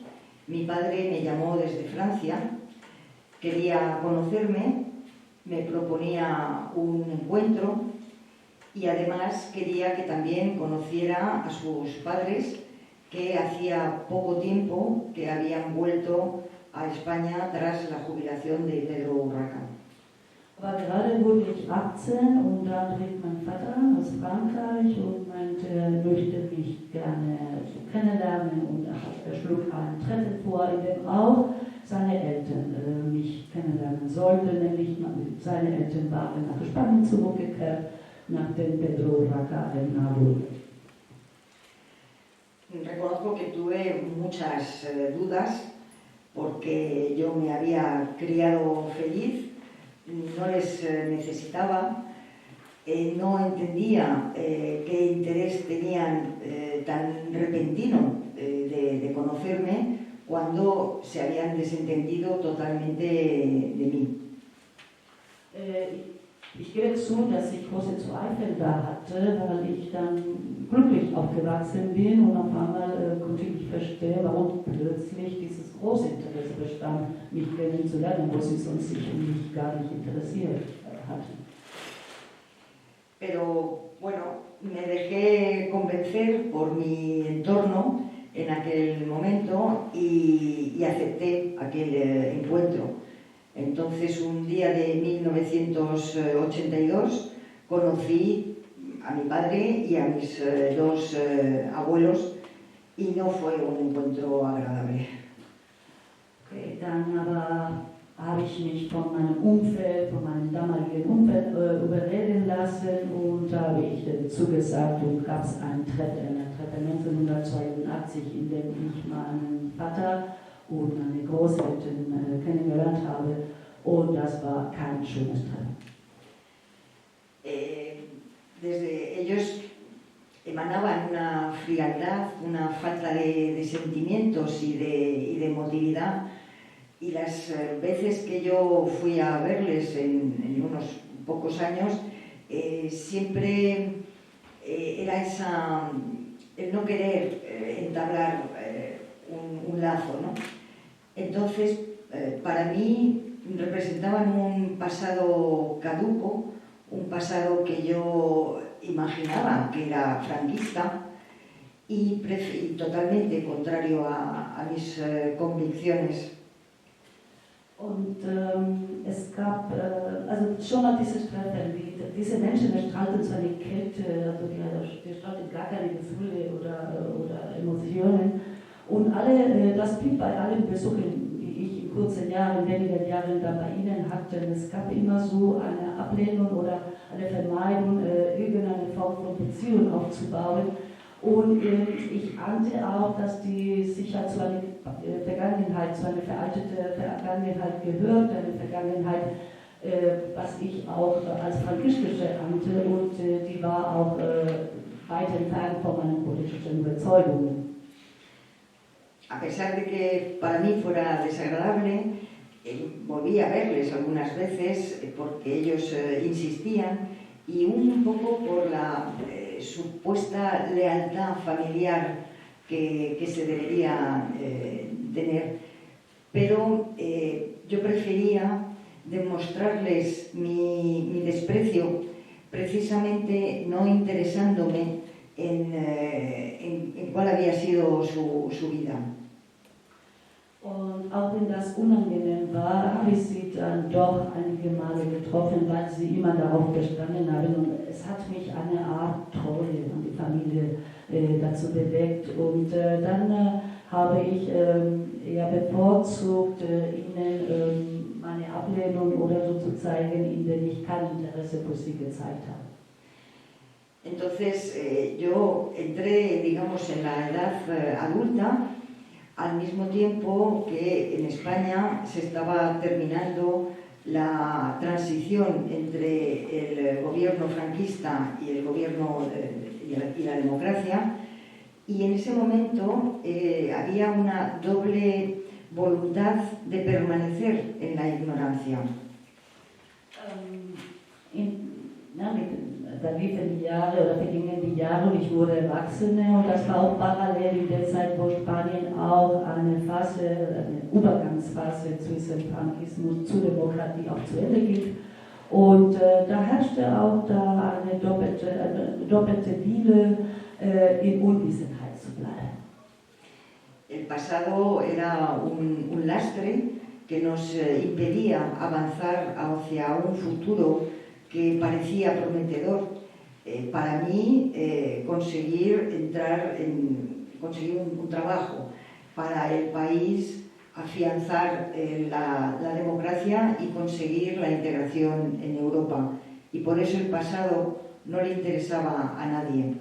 mi padre me llamó desde Francia, quería conocerme, me proponía un encuentro y además quería que también conociera a sus padres, que hacía poco tiempo que habían vuelto a España tras la jubilación de Pedro Urraca. Aber gerade wurde ich 18 und dann rief mein Vater an aus Frankreich und meinte, er möchte mich gerne kennenlernen und er schlug ein Treffen vor, in dem auch seine Eltern mich kennenlernen sollten, nämlich seine Eltern waren nach Spanien zurückgekehrt, nachdem Pedro Urraca wurde. Reconozco que tuve muchas dudas porque yo me había criado feliz, no les necesitaba, no entendía qué interés tenían tan repentino de conocerme cuando se habían desentendido totalmente de mí. Ich gebe zu, dass ich große Zweifel da hatte, weil ich dann glücklich aufgewachsen bin und auf einmal konnte ich verstehen, warum plötzlich dieses große Interesse bestand, mich kennenzulernen, wo sie sonst sich um mich gar nicht interessiert hatten. Pero bueno, me dejé convencer por mi entorno en aquel momento y acepté aquel encuentro. Entonces, un día de 1982 conocí a mi padre y a mis dos abuelos y no fue un encuentro agradable. Okay, dann aber habe ich mich von meinem Umfeld, von meinem damaligen Umfeld überreden lassen und da habe ich zugesagt und gab es ein Treffen 1982, in dem ich meinen Vater und meine Großeltern kennengelernt habe und das war kein schönes Treffen. Desde ellos emanaban una frialdad, una falta de sentimientos y de emotividad, y las veces que yo fui a verles en unos pocos años, siempre era el no querer entablar un lazo, ¿no? Entonces, para mí representaban un pasado caduco, un pasado que yo imaginaba que era franquista y totalmente contrario a mis convicciones. Und es gab, also schon nach dieses Treffen, diese Menschen strahlten so eine Kälte, also die strahlten gar keine Gefühle oder Emotionen. Und das blieb bei allen Besuchen, die ich in kurzen Jahren, weniger Jahren da bei ihnen hatte. Es gab immer so eine Ablehnung oder eine Vermeidung, irgendeine Form von Beziehung aufzubauen. Und ich ahnte auch, dass die sicher zu einer Vergangenheit, zu einer veralteten Vergangenheit gehört, eine Vergangenheit, was ich auch als frankistische ahnte, und die war auch weit entfernt von meinen politischen Überzeugungen. A pesar de que para mí fuera desagradable, volví a verles algunas veces porque ellos insistían y un poco por la supuesta lealtad familiar que se debería tener. Pero yo prefería demostrarles mi desprecio precisamente no interesándome en cuál había sido su vida. Und auch wenn das unangenehm war, habe ich sie dann doch einige Male getroffen, weil sie immer darauf bestanden haben. Und es hat mich eine Art Treue an die Familie dazu bewegt. Und dann habe ich eher bevorzugt, ihnen meine Ablehnung oder so zu zeigen, indem ich kein Interesse für sie gezeigt habe. Entonces yo entré, digamos, en la edad adulta, al mismo tiempo que en España se estaba terminando la transición entre el gobierno franquista y el gobierno y la democracia, y en ese momento había una doble voluntad de permanecer en la ignorancia. Da liefen die Jahre oder vergingen die Jahre und ich wurde Erwachsene und das war auch parallel in der Zeit, wo Spanien auch eine Übergangsphase zwischen Frankismus zu Demokratie auch zu Ende ging. Und da herrschte auch da eine doppelte Wille, in Unwissenheit zu bleiben. El pasado era un lastre que nos impedía avanzar hacia un futuro que parecía prometedor. Para mí, conseguir un trabajo para el país, afianzar la democracia y conseguir la integración en Europa. Y por eso el pasado no le interesaba a nadie.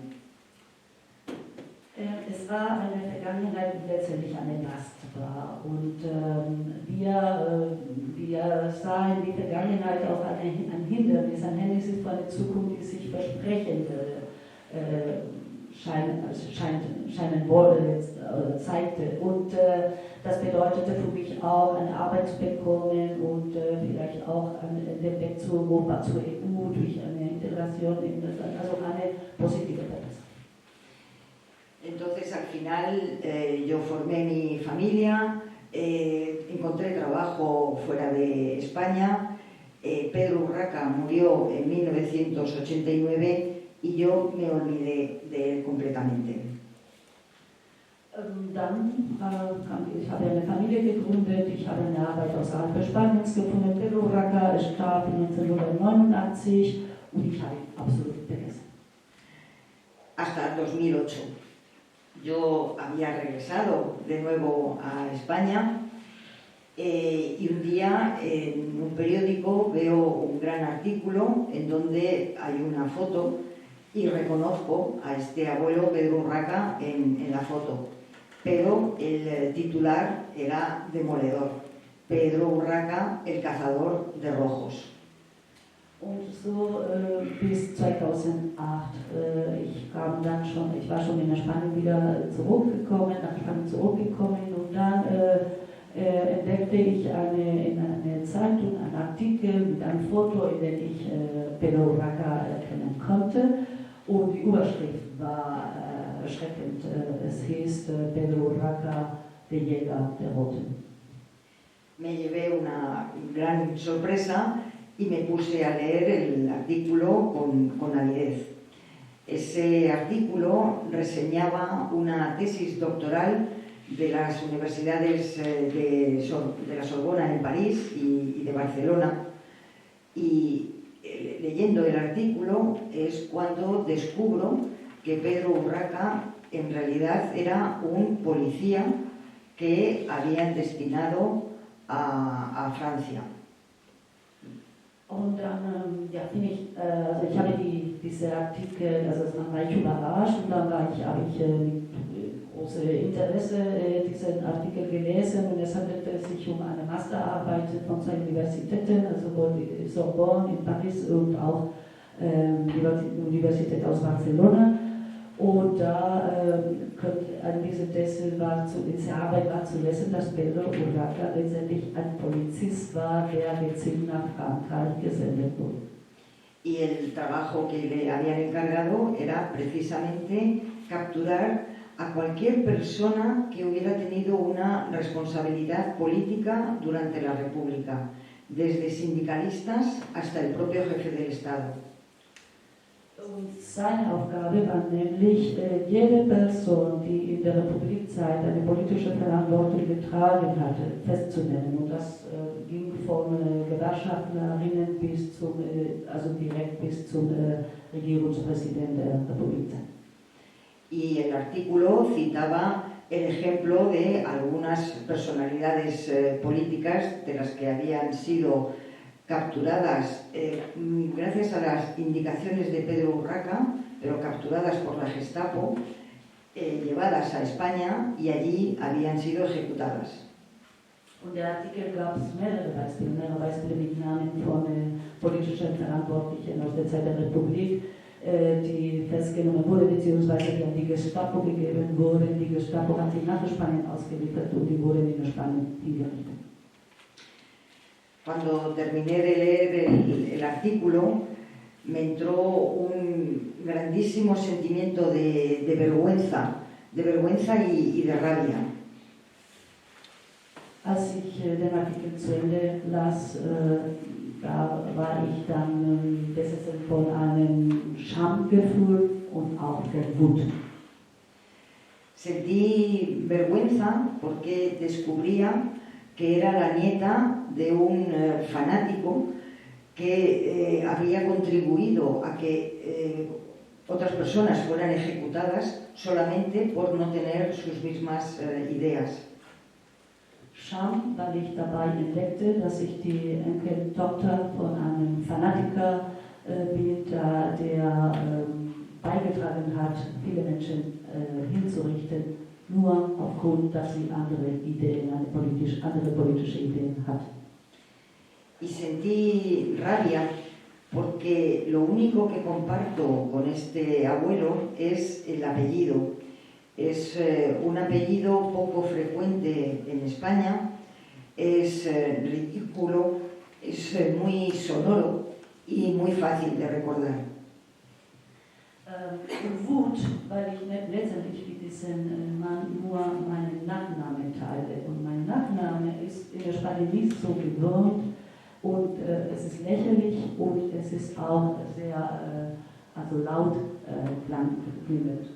Es war eine Vergangenheit, die letztendlich eine Last war. Und wir sahen die Vergangenheit auch ein Hindernis, ein Hindernis für eine Zukunft, die sich versprechend zeigte. Und das bedeutete für mich auch, eine Arbeit zu bekommen und vielleicht auch den Weg zu Europa, zur EU, durch eine Integration, also eine positive Verbesserung. Entonces al final yo formé mi familia, encontré trabajo fuera de España. Pedro Urraca murió en 1989 y yo me olvidé de él completamente. Ich habe eine Familie gegründet, ich habe eine Arbeit außerhalb Spaniens gefunden. Pedro Urraca starb 1989 und ich habe ihn absolut vergessen. Hasta 2008. Yo había regresado de nuevo a España y un día en un periódico veo un gran artículo en donde hay una foto y reconozco a este abuelo Pedro Urraca en la foto, pero el titular era demoledor: Pedro Urraca, el cazador de rojos. Und so bis 2008. Ich war schon in Spanien wieder zurückgekommen, nach Spanien zurückgekommen und dann entdeckte ich in einer Zeitung einen Artikel mit einem Foto, in dem ich Pedro Urraca erkennen konnte, und die Überschrift war erschreckend. Es hieß Pedro Urraca, der Jäger der Roten. Me llevé una gran sorpresa y me puse a leer el artículo con avidez. Ese artículo reseñaba una tesis doctoral de las universidades de la Sorbona en París y de Barcelona, y leyendo el artículo es cuando descubro que Pedro Urraca en realidad era un policía que habían destinado a Francia. Und dann ich habe diese Artikel, also dann war ich überrascht und dann habe ich mit großem Interesse diesen Artikel gelesen, und es handelte sich um eine Masterarbeit von zwei Universitäten, also die Sorbonne in Paris und auch die Universität aus Barcelona. Und da an dieser diese Arbeit war zu lesen, dass Pedro Urraca letztendlich ein Polizist war, der gezielt nach Frankreich gesendet wurde. Y el trabajo que le habían encargado era precisamente capturar a cualquier persona que hubiera tenido una responsabilidad política durante la República, desde sindicalistas hasta el propio jefe del Estado. Und seine Aufgabe war nämlich, jede Person, die in der Republikzeit eine politische Verantwortung getragen hatte, festzunennen. Und das ging von Gewerkschaftlerinnen bis zum, also direkt bis zum Regierungspräsidenten der Republikzeit. Y el artículo citaba el ejemplo de algunas personalidades políticas de las que habían sido capturadas gracias a las indicaciones de Pedro Urraca, pero capturadas por la Gestapo, llevadas a España y allí habían sido ejecutadas. Und der Artikel gab es mehrere Beispiele mit Namen von politischen Verantwortlichen aus der Zeit der Republik, die festgenommen wurden, beziehungsweise die an die Gestapo gegeben wurden. Die Gestapo hat sie nach Spanien ausgeliefert und die wurden in Spanien hingerichtet. Cuando terminé de leer el artículo, me entró un grandísimo sentimiento de vergüenza y de rabia. Als ich den Artikel zu Ende las, da war ich dann besessen von einem Schamgefühl und auch von Wut. Sentí vergüenza porque descubría que era la nieta de un fanático que había contribuido a que otras personas fueran ejecutadas solamente por no tener sus mismas ideas. Scham, weil ich dabei entdeckte, dass ich die Enkeltochter von einem Fanatiker bin, der beigetragen hat, viele Menschen hinzurichten, nur aufgrund, dass sie andere Ideen, andere politische Ideen hat. Y sentí rabia porque lo único que comparto con este abuelo es el apellido. Es un apellido poco frecuente en España, es ridículo, es muy sonoro y muy fácil de recordar. Wut, weil ich letztendlich wie diesen Mann nur meinen Nachnamen teile. Und mein Nachname ist in der Spanien nicht so gewohnt und es ist lächerlich und es ist auch sehr laut klingend.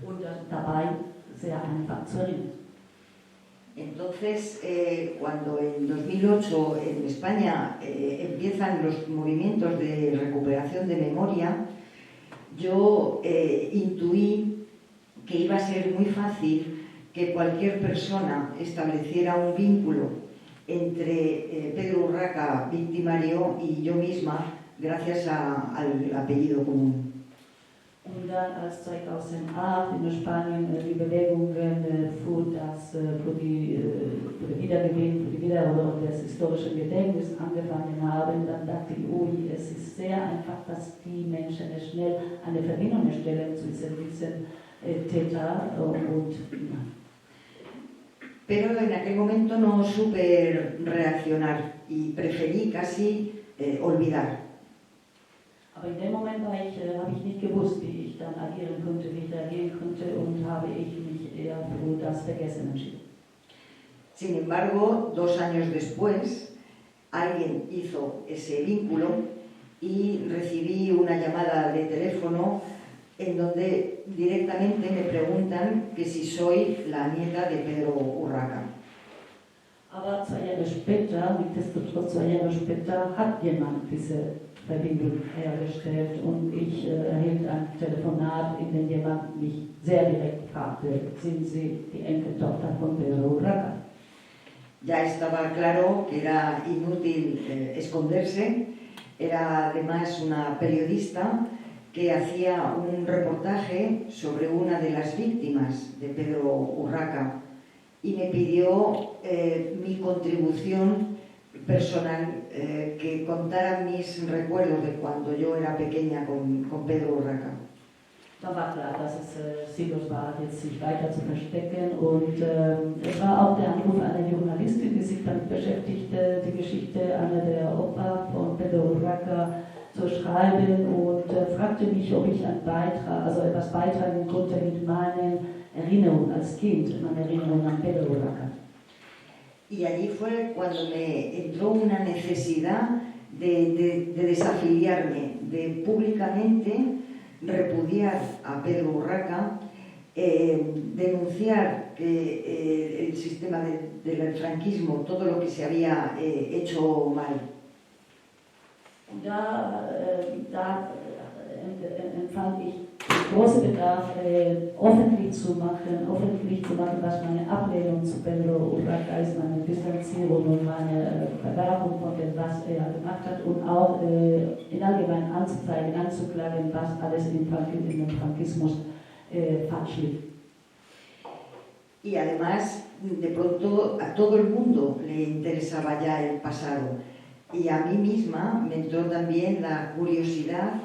Und dabei sehr einfach zu erinnern. Entonces, cuando en 2008 en España empiezan los movimientos de recuperación de memoria, yo intuí que iba a ser muy fácil que cualquier persona estableciera un vínculo entre Pedro Urraca, victimario, y yo misma, gracias al apellido común. Und dann, als 2008 in Spanien die Bewegungen für die Wiedereroberung des historischen Gedächtnisses angefangen haben, dann dachte ich, ui, es ist sehr einfach, dass die Menschen schnell eine Verbindung stellen zwischen diesen Täter und Pero en aquel momento no supe reaccionar y preferí casi olvidar. Aber in dem Moment habe ich nicht gewusst, wie ich dann agieren konnte, wie ich reagieren konnte und habe ich mich eher für das Vergessen entschieden. Sin embargo, 2 años después, alguien hizo ese vínculo y recibí una llamada de teléfono en donde directamente me preguntan que si soy la nieta de Pedro Urraca. Aber 2 Jahre später, nichtsdestotrotz 2 Jahre später, hat jemand diese Verbindung hergestellt und ich erhielt ein Telefonat, in dem jemand mich sehr direkt fragte, sind Sie die Enkeltochter von Pedro Urraca? Ya estaba claro que era inútil esconderse, era además una periodista que hacía un reportaje sobre una de las víctimas de Pedro Urraca y me pidió mi contribución personal, que contara mis recuerdos de cuando yo era pequeña con Pedro Urraca. Da war klar, dass es sinnlos war, jetzt sich weiter zu verstecken und es war auch der Anruf einer Journalistin, die sich damit beschäftigte, die Geschichte einer der Opfer von Pedro Urraca zu schreiben und fragte mich, ob ich etwas beitragen konnte mit meinen Erinnerungen als Kind, meine Erinnerungen an Pedro Urraca. Y allí fue cuando me entró una necesidad de desafiliarme, de públicamente repudiar a Pedro Urraca, denunciar que el sistema del franquismo, todo lo que se había hecho mal. Da empfand ich großen Bedarf, öffentlich zu machen, was meine Ablehnung zu Pedro Urraca ist, meine Distanzierung und meine Verwerfung von dem, was er gemacht hat, und auch in allgemein anzuzeigen, anzuklagen, was alles in dem Frankismus falsch liegt. Y además, de pronto, a todo el mundo le interesaba ya el pasado. Y a mí misma me entró también la curiosidad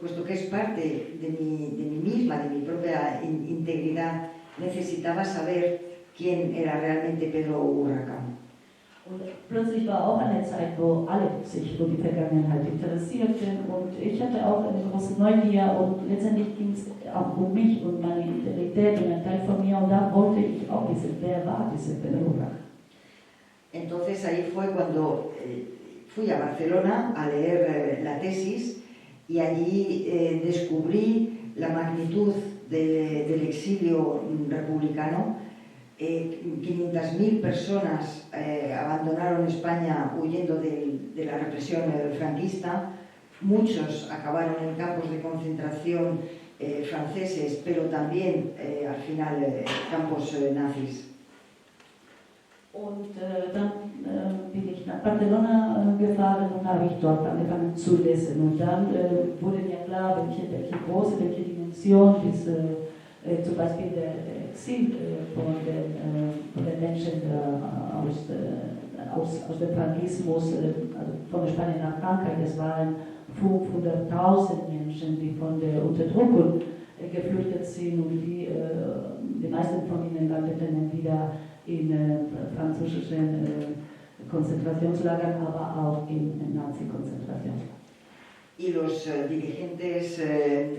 puesto que es parte de mí misma, de mi propia integridad, necesitaba saber quién era realmente Pedro Urraca. Und plötzlich war auch eine Zeit, wo alle sich für die Vergangenheit interessierten, und ich hatte auch eine große Neugier, und letztendlich ging es auch um mich und meine Integrität und ein Teil von mir, und da wollte ich auch wissen, wer war dieser Pedro Urraca. Entonces ahí fue cuando fui a Barcelona a leer la tesis, y allí descubrí la magnitud del exilio republicano. 500.000 personas abandonaron España huyendo de la represión franquista. Muchos acabaron en campos de concentración franceses, pero también al final campos nazis. Und dann bin ich nach Barcelona gefahren und habe ich dort angefangen zu lesen. Und dann wurde mir klar, welche Dimension zum Beispiel der Exil von den Menschen aus dem Frankismus, also von Spanien nach Frankreich. Es waren 500.000 Menschen, die von der Unterdrückung geflüchtet sind, und die meisten von ihnen landeten wieder in französischen Konzentrationslagern, aber auch in Nazi-Konzentrationslagern. Y los dirigentes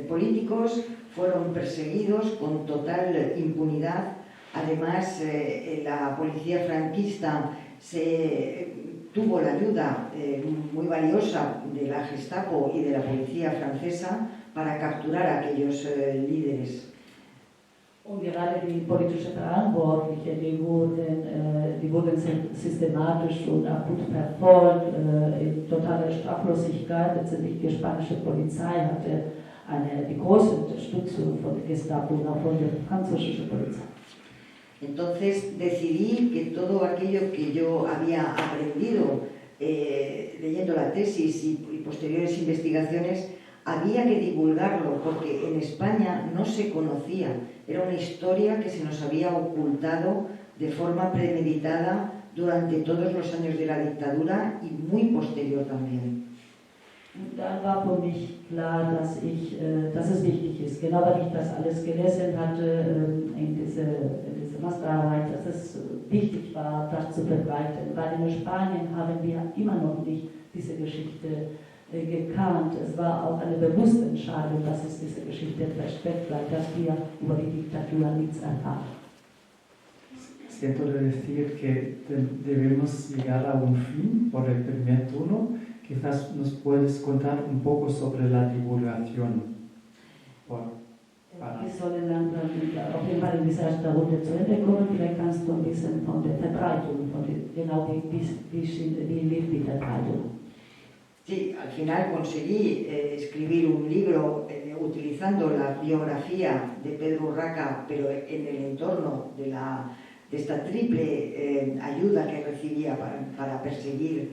políticos fueron perseguidos con total impunidad. Además, la policía franquista tuvo la ayuda muy valiosa de la Gestapo y de la policía francesa para capturar a aquellos líderes. Und gerade die politischen Verantwortlichen, die wurden systematisch und akut verfolgt, in totaler Straflosigkeit. Letztendlich die spanische Polizei hatte die große Unterstützung von der Gestapo und auch von der französischen Polizei. Entonces decidí que todo aquello que yo había aprendido leyendo la tesis y posteriores investigaciones había que divulgarlo, porque en España no se conocía. Era una historia que se nos había ocultado de forma premeditada durante todos los años de la dictadura y muy posterior también. Und dann war für mich klar, dass es wichtig ist, genau weil ich das alles gelesen hatte in dieser Masterarbeit, dass es wichtig war, das zu verbreiten, weil in Spanien haben wir immer noch nicht diese Geschichte gekannt. Es war auch eine bewusste Entscheidung, dass es diese Geschichte versteckt bleibt, dass wir über die Diktatur nichts erfahren. Siento decir que debemos llegar a un fin por el primer turno. Quizás nos puedes contar un poco sobre la divulgación. Wir sollen langsam auf jeden Fall in dieser ersten Runde zu Ende kommen. Vielleicht kannst du ein bisschen von der Verbreitung, wie lief die Verbreitung. Sí, al final conseguí escribir un libro utilizando la biografía de Pedro Urraca, pero en el entorno de esta triple ayuda que recibía para perseguir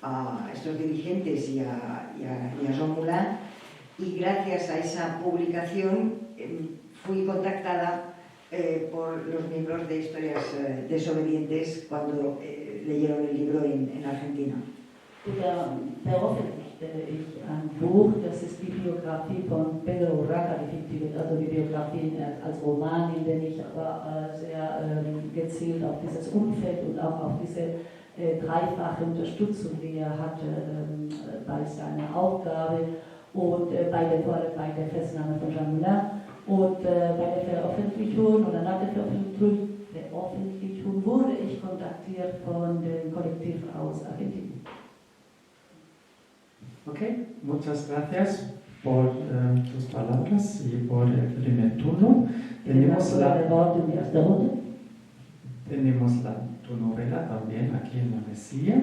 a estos dirigentes y a Jean Moulin. Y gracias a esa publicación fui contactada por los miembros de Historias Desobedientes cuando leyeron el libro en Argentina. Veröffentlichte ich ein Buch, das ist die Biografie von Pedro Urraca, also die Biografie als Roman, in dem ich aber sehr gezielt auf dieses Umfeld und auch auf diese dreifache Unterstützung, die er hatte bei seiner Aufgabe und bei der Festnahme von Jean Moulin und bei der Veröffentlichung oder nach der Veröffentlichung wurde ich kontaktiert von dem Kollektiv aus Argentinien. Ok, muchas gracias. por tus palabras y por el primer turno. Tenemos tu novela también aquí en la mesilla.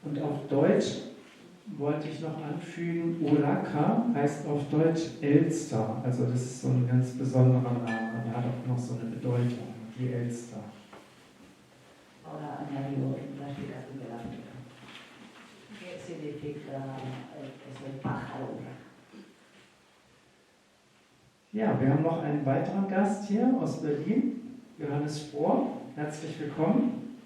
Und auf Deutsch wollte ich noch anfügen, Urraca heißt auf Deutsch Elster. Also das ist so ein ganz besonderer Name. Er hat auch noch so eine Bedeutung, die Elster. Ahora añadió la explicación de la África. ¿Qué significa el pájaro? Ja, wir haben noch einen weiteren Gast hier aus Berlin, Johannes Spohr. Herzlich willkommen.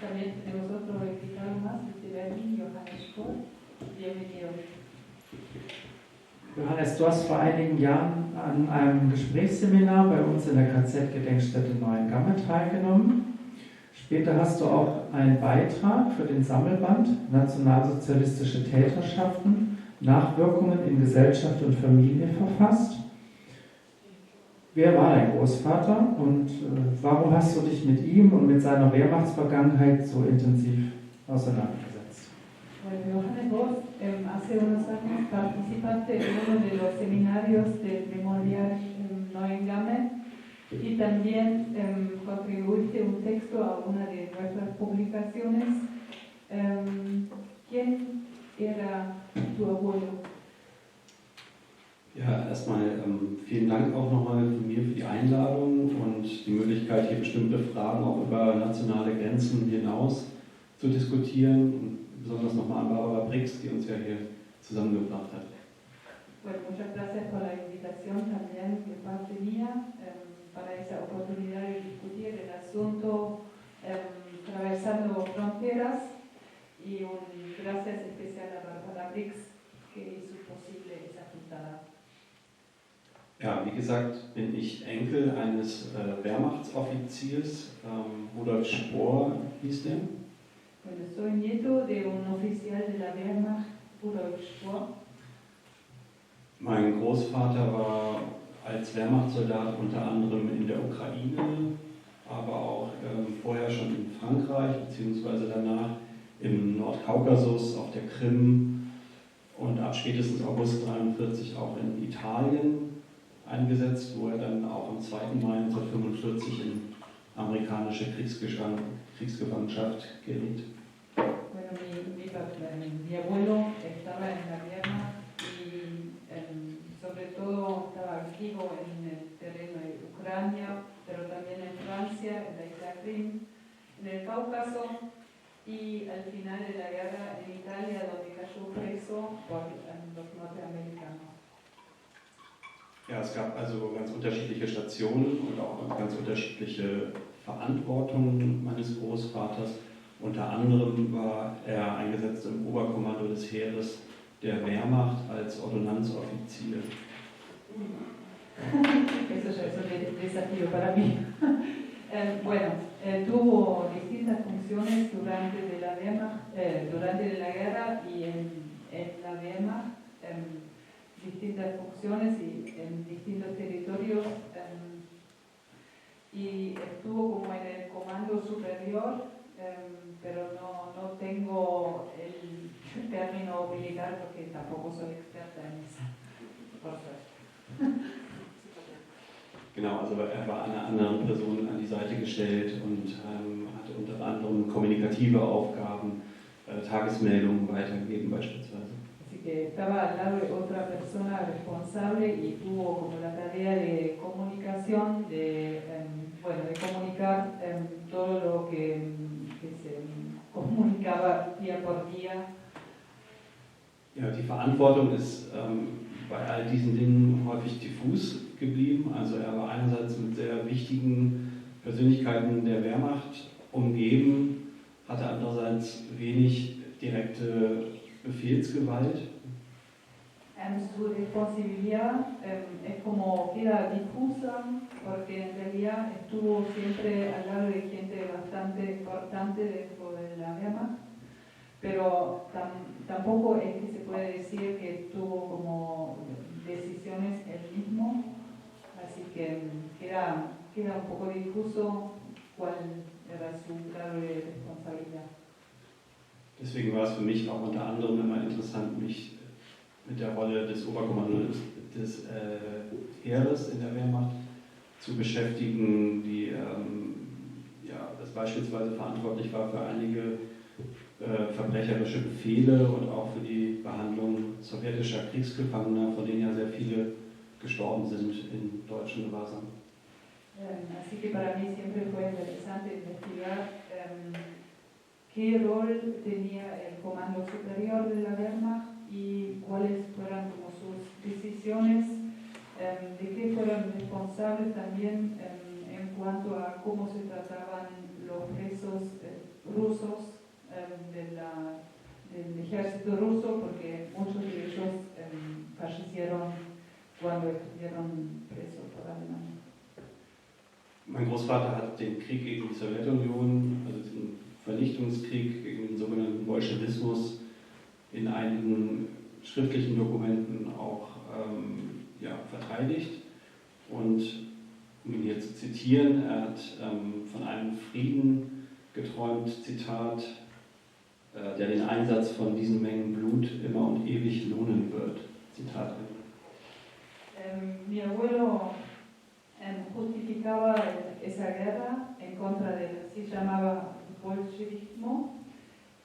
También tenemos otro invitado más desde Berlin, Johannes Spohr. Bienvenido. Johannes, du hast vor einigen Jahren an einem Gesprächsseminar bei uns in der KZ-Gedenkstätte Neuengamme teilgenommen. Später hast du auch einen Beitrag für den Sammelband Nationalsozialistische Täterschaften, Nachwirkungen in Gesellschaft und Familie verfasst. Wer war dein Großvater und warum hast du dich mit ihm und mit seiner Wehrmachtsvergangenheit so intensiv auseinandergesetzt? Bueno, Johannes, vos hace unos años participaste en uno de los seminarios del Memorial Neuengamme y también contribuiste un texto a una de nuestras publicaciones. ¿Quién era tu abuelo? Ja, erstmal vielen Dank auch nochmal von mir für die Einladung und die Möglichkeit, hier bestimmte Fragen auch über nationale Grenzen hinaus zu diskutieren. Und besonders nochmal an Barbara Brix, die uns ja hier zusammengebracht hat. Bueno, muchas gracias por la invitación también de parte mía para esa oportunidad de discutir el asunto atravesando fronteras y un gracias especial a Barbara Brix que hizo posible esa juntada. Ja, wie gesagt, bin ich Enkel eines Wehrmachtsoffiziers, Rudolf Spohr hieß der. Bueno, soy nieto de un oficial de la Wehrmacht, Rudolf Spohr. Mein Großvater war als Wehrmachtssoldat unter anderem in der Ukraine, aber auch vorher schon in Frankreich, beziehungsweise danach im Nordkaukasus, auf der Krim und ab spätestens August 1943 auch in Italien eingesetzt, wo er dann auch am 2. Mai 1945 in amerikanische Kriegsgefangenschaft geriet. Bueno, mi abuelo estaba en la guerra y sobre todo estaba activo en el terreno de Ucrania, pero también en Francia, en la isla Krim, en el Cáucaso y al final de la guerra en Italia, donde cayó preso por los norteamericanos. Ja, es gab also ganz unterschiedliche Stationen und auch ganz unterschiedliche Verantwortungen meines Großvaters. Unter anderem war er eingesetzt im Oberkommando des Heeres der Wehrmacht als Ordonnanzoffizier. Eso ya es un desafío para mí. Bueno, tuvo distintas funciones durante la guerra y en la Wehrmacht, distintas funciones y en distintos territorios, y estuvo como en el comando superior, pero no tengo el término militar porque tampoco soy experta en eso, por suerte. Genau, also er war einer anderen Person an die Seite gestellt und hatte unter anderem kommunikative Aufgaben, Tagesmeldungen weitergeben beispielsweise. Así que estaba al lado de otra persona responsable y tuvo como la tarea de comunicación, de comunicar todo lo que se comunicaba día por día. Ja, die Verantwortung ist bei all diesen Dingen häufig diffus geblieben. Also er war einerseits mit sehr wichtigen Persönlichkeiten der Wehrmacht umgeben, hatte andererseits wenig direkte Befehlsgewalt. Su responsabilidad es como queda difusa porque en realidad estuvo siempre al lado de gente bastante importante dentro de la Wehrmacht, pero tampoco es que se puede decir que tuvo como decisiones él mismo, así que queda un poco difuso cuál era su grado de responsabilidad. Deswegen war es für mich auch unter anderem immer interessant, mich mit der Rolle des Oberkommandos des Heeres in der Wehrmacht zu beschäftigen, das beispielsweise verantwortlich war für einige verbrecherische Befehle und auch für die Behandlung sowjetischer Kriegsgefangener, von denen ja sehr viele gestorben sind in deutschen Gewahrsam. Así que para mí siempre fue interesante investigar qué rol tenía el Comando Superior de la Wehrmacht y cuáles fueron como sus decisiones, de qué fueron responsables también en cuanto a cómo se trataban los presos rusos del ejército ruso, porque muchos de ellos fallecieron cuando estuvieron presos por Alemania. Mein Großvater hat den Krieg gegen die Sowjetunion, also den Vernichtungskrieg gegen den sogenannten Bolschewismus, in einigen schriftlichen Dokumenten auch verteidigt. Und um ihn hier zu zitieren, er hat von einem Frieden geträumt, Zitat, der den Einsatz von diesen Mengen Blut immer und ewig lohnen wird. Zitat. Mi abuelo justificaba esa guerra en contra del, se llamaba bolchevismo,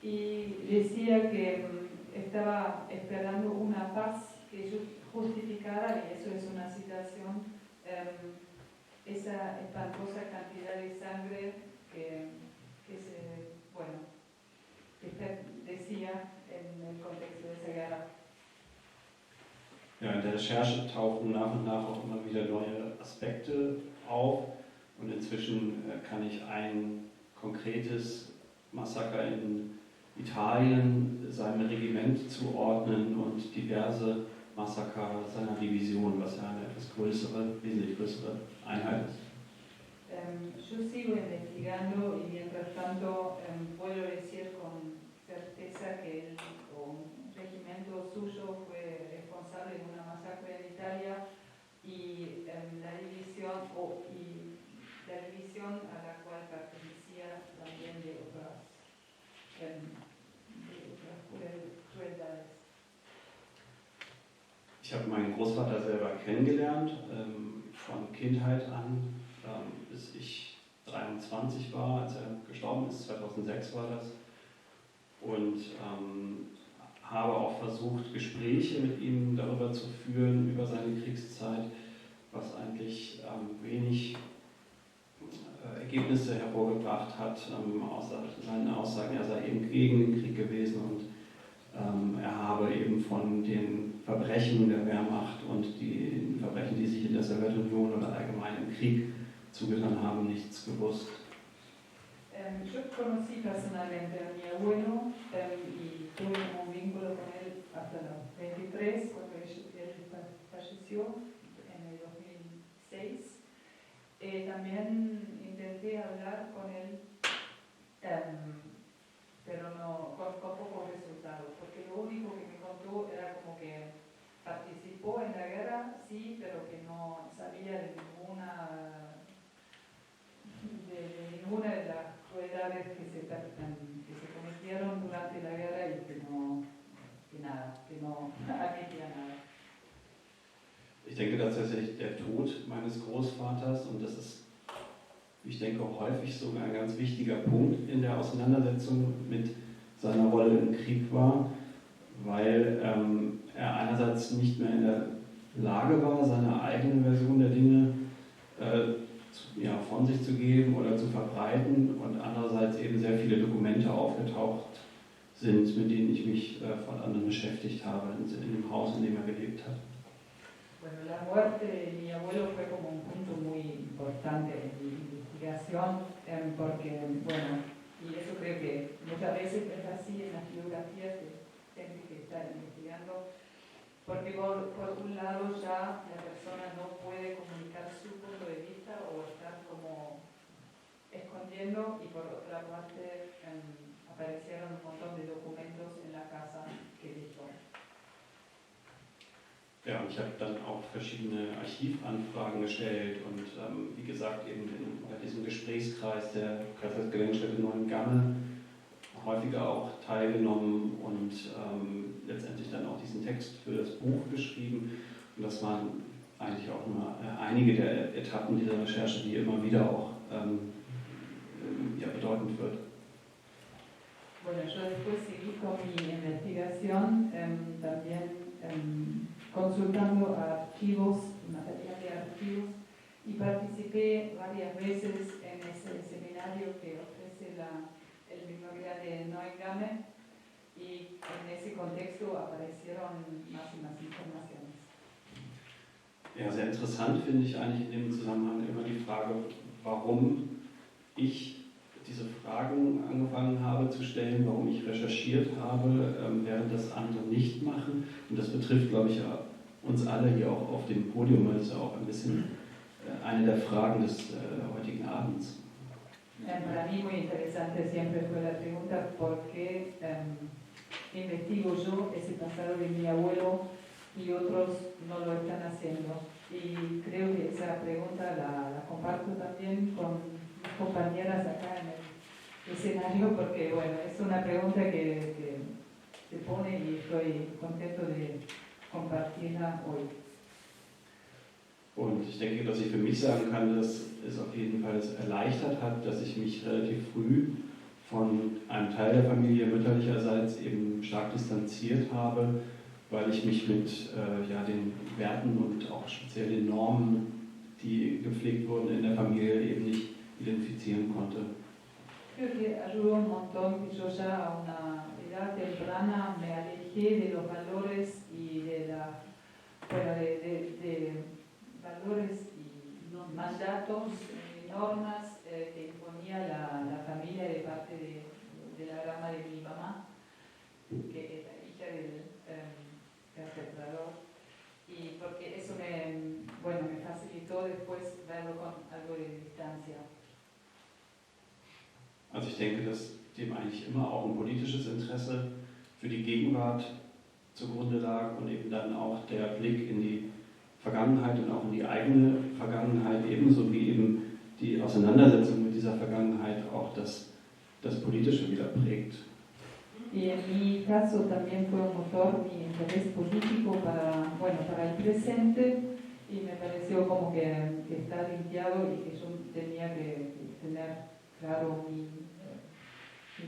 y decía que estaba esperando una paz que justificara, y eso es una citación, esa espantosa cantidad de sangre que decía en el contexto de esa guerra. Ja, in der Recherche tauchen nach und nach auch immer wieder neue Aspekte auf und inzwischen kann ich ein konkretes Massaker in Italien seinem Regiment zuordnen und diverse Massaker seiner Division, was ja eine etwas größere, wesentlich größere Einheit ist. Yo sigo investigando y mientras tanto puedo decir con certeza que un regimiento suyo fue responsable de una masacre en Italia y la división a la cual pertenecía también de otras crueldades. Ich habe meinen Großvater selber kennengelernt, von Kindheit an, bis ich 23 war, als er gestorben ist, 2006 war das. Und habe auch versucht, Gespräche mit ihm darüber zu führen, über seine Kriegszeit, was eigentlich wenig Ergebnisse hervorgebracht hat, außer seinen Aussagen, er sei eben gegen den Krieg gewesen und er habe eben von den Verbrechen der Wehrmacht und den Verbrechen, die sich in der Sowjetunion oder allgemein im Krieg zugetan haben, nichts gewusst. Yo conocí personalmente a mi abuelo y tuve un vínculo con él hasta los 23, cuando él falleció en el 2006. También intenté hablar con él, pero no, con pocos resultados, porque lo único que me contó era como que participó en la guerra, sí, pero que no sabía de ninguna de las crueldades que se cometieron durante la guerra y que no admitía nada. Ich denke tatsächlich, der Tod meines Großvaters, und das ist, ich denke, häufig sogar ein ganz wichtiger Punkt in der Auseinandersetzung mit seiner Rolle im Krieg war, weil er einerseits nicht mehr in der Lage war, seine eigene Version der Dinge von sich zu geben oder zu verbreiten und andererseits eben sehr viele Dokumente aufgetaucht sind, mit denen ich mich von anderen beschäftigt habe, in dem Haus, in dem er gelebt hat. Bueno, la muerte de mi abuelo fue como un punto muy importante en mi investigación, porque, bueno, y eso creo que muchas veces es así en las biografías de gente que está investigando, porque por un lado ya la persona no puede comunicar su punto de vista o estar como escondiendo, y por otra parte aparecieron un montón de documentos en la casa que dijo. Ja, und ich habe dann auch verschiedene Archivanfragen gestellt und wie gesagt eben bei diesem Gesprächskreis der Kreislaufgedenkstätte Neuengamme häufiger auch teilgenommen und letztendlich dann auch diesen Text für das Buch geschrieben. Und das waren eigentlich auch nur einige der Etappen dieser Recherche, die immer wieder auch bedeutend wird. Bueno, yo después seguí con mi investigación, también consultando archivos, material de archivos, y participé varias veces en ese seminario que ofrece el Memorial de Neuengamme, y en ese contexto aparecieron más y más informaciones. Ja, sehr interessant finde ich eigentlich in dem Zusammenhang immer die Frage, warum ich diese Fragen angefangen habe zu stellen, warum ich recherchiert habe, während das andere nicht machen. Und das betrifft, glaube ich, ja uns alle hier auch auf dem Podium, weil es ja auch ein bisschen eine der Fragen des heutigen Abends. Para mí muy interesante siempre fue la pregunta por qué investigo yo ese pasado de mi abuelo y otros no lo están haciendo. Y creo que esa pregunta la comparto también con mis compañeras acá en el escenario, porque bueno, es una pregunta que se pone y estoy contento de compartirla hoy. Und ich denke, dass ich für mich sagen kann, dass es auf jeden Fall erleichtert hat, dass ich mich relativ früh von einem Teil der Familie mütterlicherseits eben stark distanziert habe, weil ich mich mit den Werten und auch speziell den Normen, die gepflegt wurden in der Familie, eben nicht identifizieren konnte. Creo que ayudó un montón que yo ya a una edad temprana me alejé de los valores y de valores y mandatos y normas que imponía la familia de parte de la rama de mi mamá, que era hija del perpetrador, y porque eso me facilitó después verlo con algo de distancia. Also ich denke, dass dem eigentlich immer auch ein politisches Interesse für die Gegenwart zugrunde lag und eben dann auch der Blick in die Vergangenheit und auch in die eigene Vergangenheit, ebenso wie eben die Auseinandersetzung mit dieser Vergangenheit auch das Politische wieder prägt. Y en mi caso también fue un motor mi interés político para el presente, y me pareció como que está limpiado y que yo tenía que tener claro mi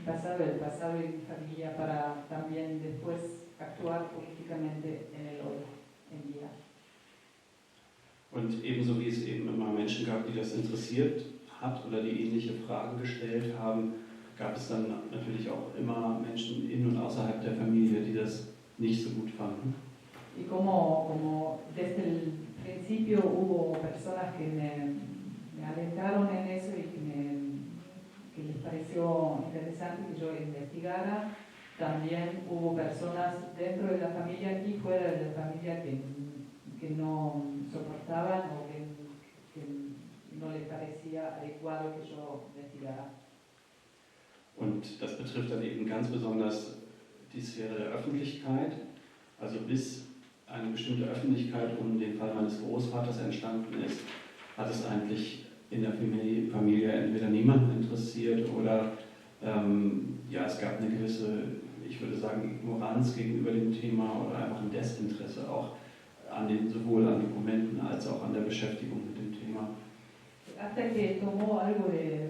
pasado, el pasado de mi familia, para también después actuar políticamente en el hoy, en día. Und ebenso wie es eben immer Menschen gab, die das interessiert hat oder die ähnliche Fragen gestellt haben, gab es dann natürlich auch immer Menschen in und außerhalb der Familie, die das nicht so gut fanden. Y como desde el principio hubo personas que me alentaron en eso y que les pareció interesante que yo investigara, también hubo personas dentro de la familia y fuera de la familia que no soportaban o que no les parecía adecuado que yo investigara. Und das betrifft dann eben ganz besonders die Sphäre der Öffentlichkeit, also bis eine bestimmte Öffentlichkeit um den Fall meines Großvaters entstanden ist, hat es eigentlich in der Familie entweder niemanden interessiert oder es gab eine gewisse, ich würde sagen, Ignoranz gegenüber dem Thema oder einfach ein Desinteresse auch sowohl an Dokumenten als auch an der Beschäftigung mit dem Thema. Hasta que tomó algo de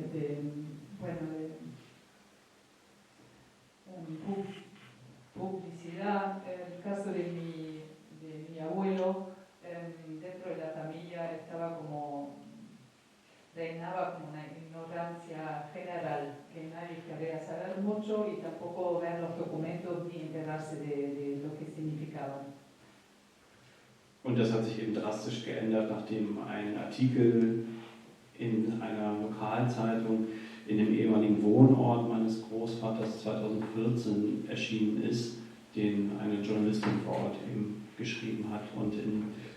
publicidad, el caso de mi abuelo, dentro de la familia reinaba como una ignorancia general, que nadie quería saber mucho y tampoco ver los documentos ni enterarse de lo que significaban. Und das hat sich eben drastisch geändert, nachdem ein Artikel in einer Lokalzeitung in dem ehemaligen Wohnort meines Großvaters 2014 erschienen ist, den eine Journalistin vor Ort eben geschrieben hat und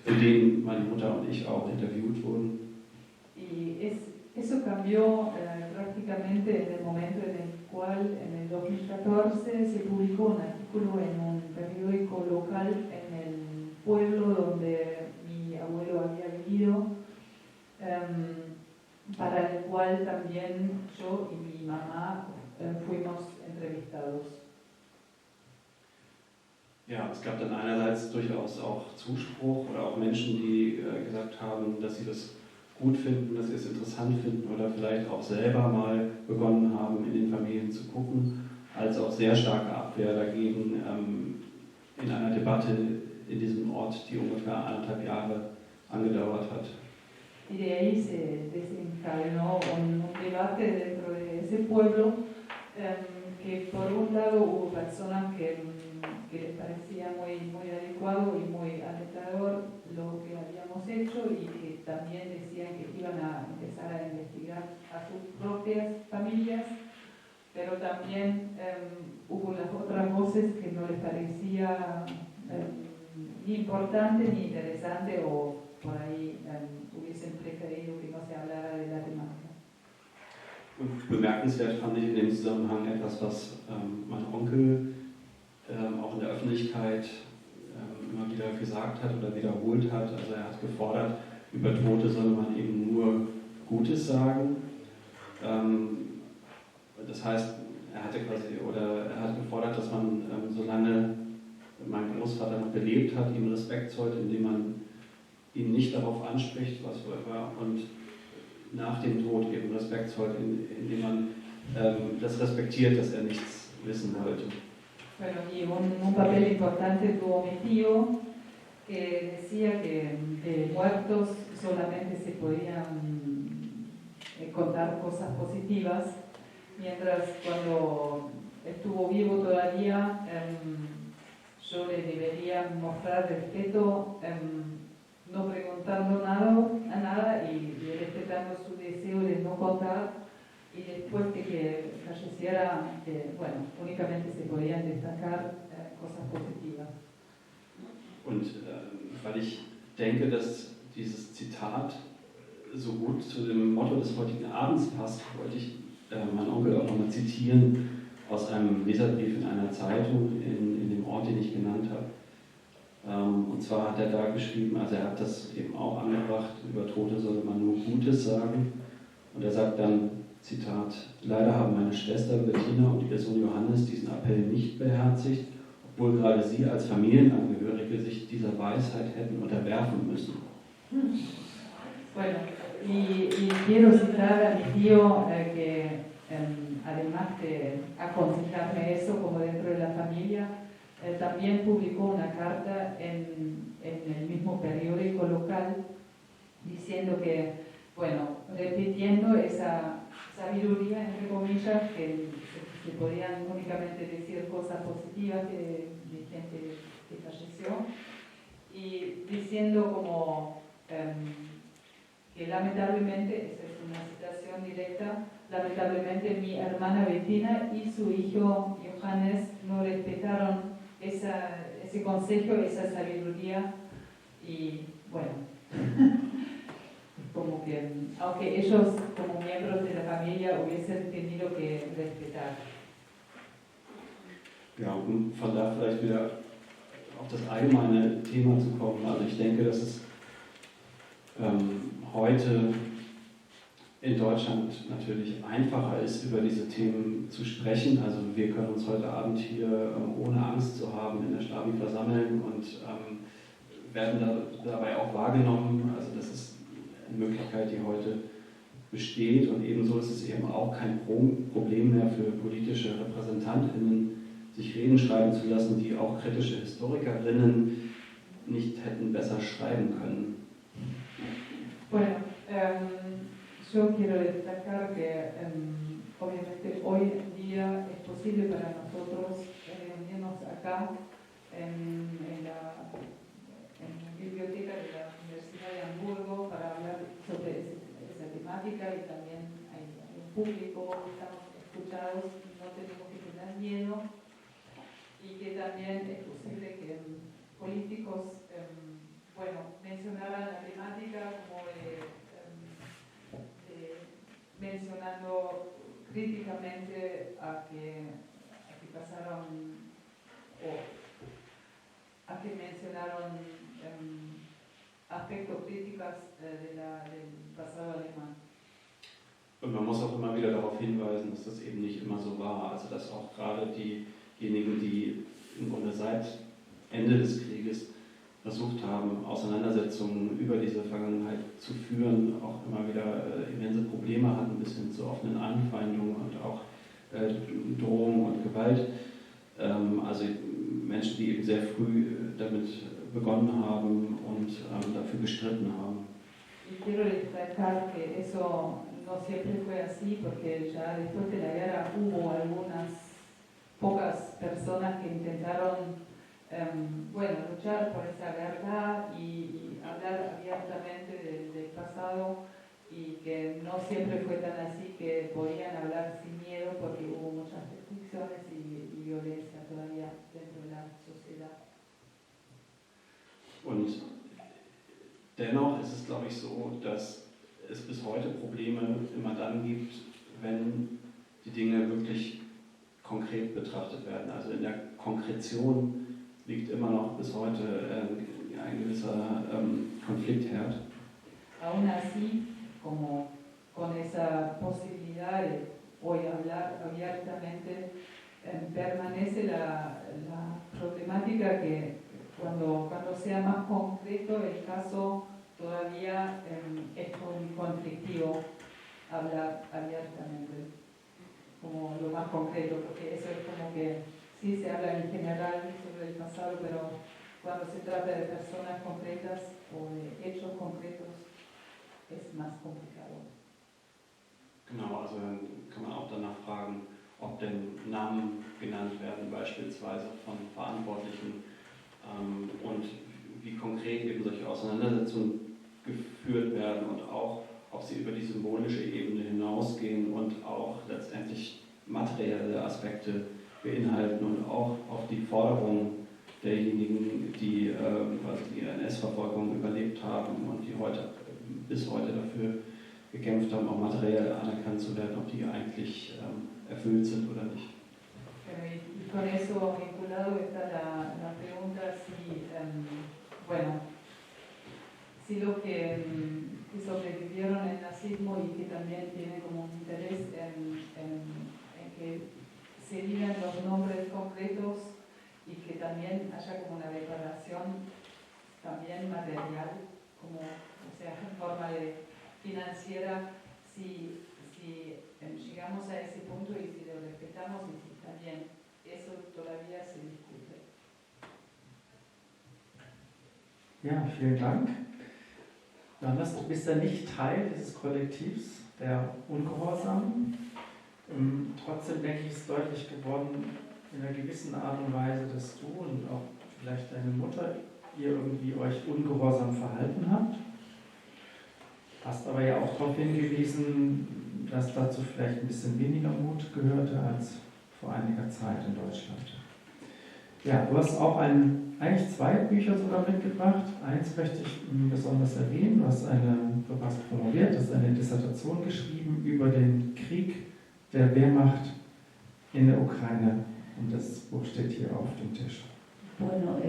für den meine Mutter und ich auch interviewt wurden. Y eso cambió prácticamente en el momento en el cual, en el 2014, se publicó un artículo en un periódico local en el pueblo donde mi abuelo había vivido, para el cual también yo y mi mamá fuimos entrevistados. Ja, es gab dann einerseits durchaus auch Zuspruch oder auch Menschen, die gesagt haben, dass sie das gut finden, dass sie es interessant finden oder vielleicht auch selber mal begonnen haben, in den Familien zu gucken, als auch sehr starke Abwehr dagegen in einer Debatte in diesem Ort, die ungefähr 1,5 Jahre angedauert hat. Y de ahí se desencadenó un debate dentro de ese pueblo que por un lado hubo personas que les parecía muy adecuado y muy alentador lo que habíamos hecho y que también decían que iban a empezar a investigar a sus propias familias, pero también hubo las otras voces que no les parecía ni importante ni interesante o por ahí hubiesen preferido que no se hablara de la temática. Und bemerkenswert fand ich in dem Zusammenhang etwas, was mein Onkel auch in der Öffentlichkeit immer wieder gesagt hat oder wiederholt hat. Also er hat gefordert, über Tote solle man eben nur Gutes sagen. Das heißt, er hat gefordert, dass man, solange mein Großvater noch gelebt hat, ihm Respekt zollt, indem man ihn nicht darauf anspricht, was war, und nach dem Tod eben Respekt zollt, indem man das respektiert, dass er nichts wissen wollte. Bueno, y un papel importante tuvo mi tío, que decía que de muertos solamente se podían contar cosas positivas, mientras cuando estuvo vivo todavía yo le debería mostrar respeto, no preguntando nada y respetando su deseo de no contar, y después de que falleciera, bueno, únicamente se podían destacar cosas positivas. Und weil ich denke, dass dieses Zitat so gut zu dem Motto des heutigen Abends passt, wollte ich meinen Onkel auch nochmal zitieren aus einem Leserbrief in einer Zeitung in dem Ort, den ich genannt habe. Und zwar hat er da geschrieben, also er hat das eben auch angebracht, über Tote solle man nur Gutes sagen. Und er sagt dann, Zitat, leider haben meine Schwester Bettina und ihr Sohn Johannes diesen Appell nicht beherzigt, obwohl gerade sie als Familienangehörige sich dieser Weisheit hätten unterwerfen müssen. Bueno, y quiero citar a mi tío que además de aconsejarme eso como dentro de la familia, también publicó una carta en el mismo periódico local diciendo que, bueno, repitiendo esa sabiduría, entre comillas, que se podían únicamente decir cosas positivas de gente que falleció, y diciendo como que lamentablemente, esa es una citación directa, lamentablemente mi hermana Bettina y su hijo Johannes no respetaron ese consejo, esa sabiduría, y bueno, como que, aunque ellos como miembros de la familia hubiesen tenido que respetar. Ja, um von da vielleicht wieder auf das allgemeine Thema zu kommen. Also ich denke, dass es heute in Deutschland natürlich einfacher ist, über diese Themen zu sprechen. Also wir können uns heute Abend hier ohne Angst zu haben in der Stabi versammeln und werden dabei auch wahrgenommen. Also das ist eine Möglichkeit, die heute besteht, und ebenso ist es eben auch kein Problem mehr für politische RepräsentantInnen, sich Reden schreiben zu lassen, die auch kritische Historikerinnen nicht hätten besser schreiben können. Bueno, yo quiero destacar que obviamente hoy en día es posible para nosotros reunirnos acá en la biblioteca de la Universidad de Hamburgo para hablar sobre esa temática, y también hay un público, estamos escuchados, no tenemos que tener miedo, y que también es posible que políticos bueno, mencionaran la temática como mencionando críticamente a que pasaron o a que mencionaron aspectos críticos del pasado alemán. Und man muss auch immer wieder darauf hinweisen, dass das eben nicht immer so war. Also dass auch gerade diejenigen, die im Grunde seit Ende des Krieges versucht haben, Auseinandersetzungen über diese Vergangenheit zu führen, auch immer wieder immense Probleme hatten, bis hin zu offenen Anfeindungen und auch Drohungen und Gewalt. Also Menschen, die eben sehr früh damit begonnen haben und dafür gestritten haben. Y quiero destacar que eso no siempre fue así, porque ya después de la guerra hubo algunas pocas personas que intentaron luchar por esa verdad y hablar abiertamente del pasado, y que no siempre fue tan así, que podían hablar sin miedo porque hubo muchas restricciones y violencia todavía dentro de la sociedad. Und dennoch ist es, glaube ich, so, dass es bis heute Probleme immer dann gibt, wenn die Dinge wirklich konkret betrachtet werden. Also in der Konkretion liegt immer noch bis heute ein gewisser Konfliktherd. Aún así, como con esa posibilidad de hoy hablar abiertamente, permanece la problemática que cuando sea más concreto el caso, todavía es muy conflictivo hablar abiertamente, como lo más concreto, porque eso es como que sí se habla en general sobre el pasado, pero cuando se trata de personas concretas o de hechos concretos es más complicado. Genau, also dann kann man auch danach fragen, ob denn Namen genannt werden, beispielsweise von Verantwortlichen, und wie konkret eben solche Auseinandersetzungen geführt werden und auch, ob sie über die symbolische Ebene hinausgehen und auch letztendlich materielle Aspekte beinhalten und auch auf die Forderungen derjenigen, die quasi die NS-Verfolgung überlebt haben und die bis heute dafür gekämpft haben, auch materiell anerkannt zu werden, ob die eigentlich erfüllt sind oder nicht. Y con eso vinculado está la pregunta si los que sobrevivieron al nazismo y que también tienen como un interés en que se digan los nombres concretos y que también haya como una declaración también material, como, o sea, en forma financiera, si llegamos a ese punto y si lo respetamos y si está bien, eso todavía se discute. Ja, vielen Dank. Johannes, du bist ja nicht Teil dieses Kollektivs der Ungehorsamen. Trotzdem denke ich, ist deutlich geworden, in einer gewissen Art und Weise, dass du und auch vielleicht deine Mutter ihr irgendwie euch ungehorsam verhalten habt. Hast aber ja auch darauf hingewiesen, dass dazu vielleicht ein bisschen weniger Mut gehörte als vor einiger Zeit in Deutschland. Ja, du hast auch eigentlich zwei Bücher sogar mitgebracht. Eins möchte ich besonders erwähnen. Du hast promoviert, hast eine Dissertation geschrieben über den Krieg der Wehrmacht in der Ukraine. Und das Buch steht hier auf dem Tisch. Bueno,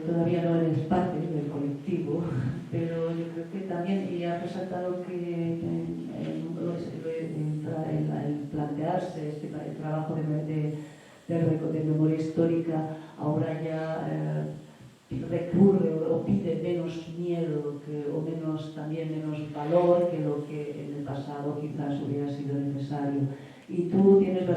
todavía no eres parte del colectivo, pero yo creo que también, y ha resaltado que el plantearse el trabajo de memoria histórica ahora ya recurre o pide menos miedo o también menos valor que lo que en el pasado quizás hubiera sido necesario. Y tú tienes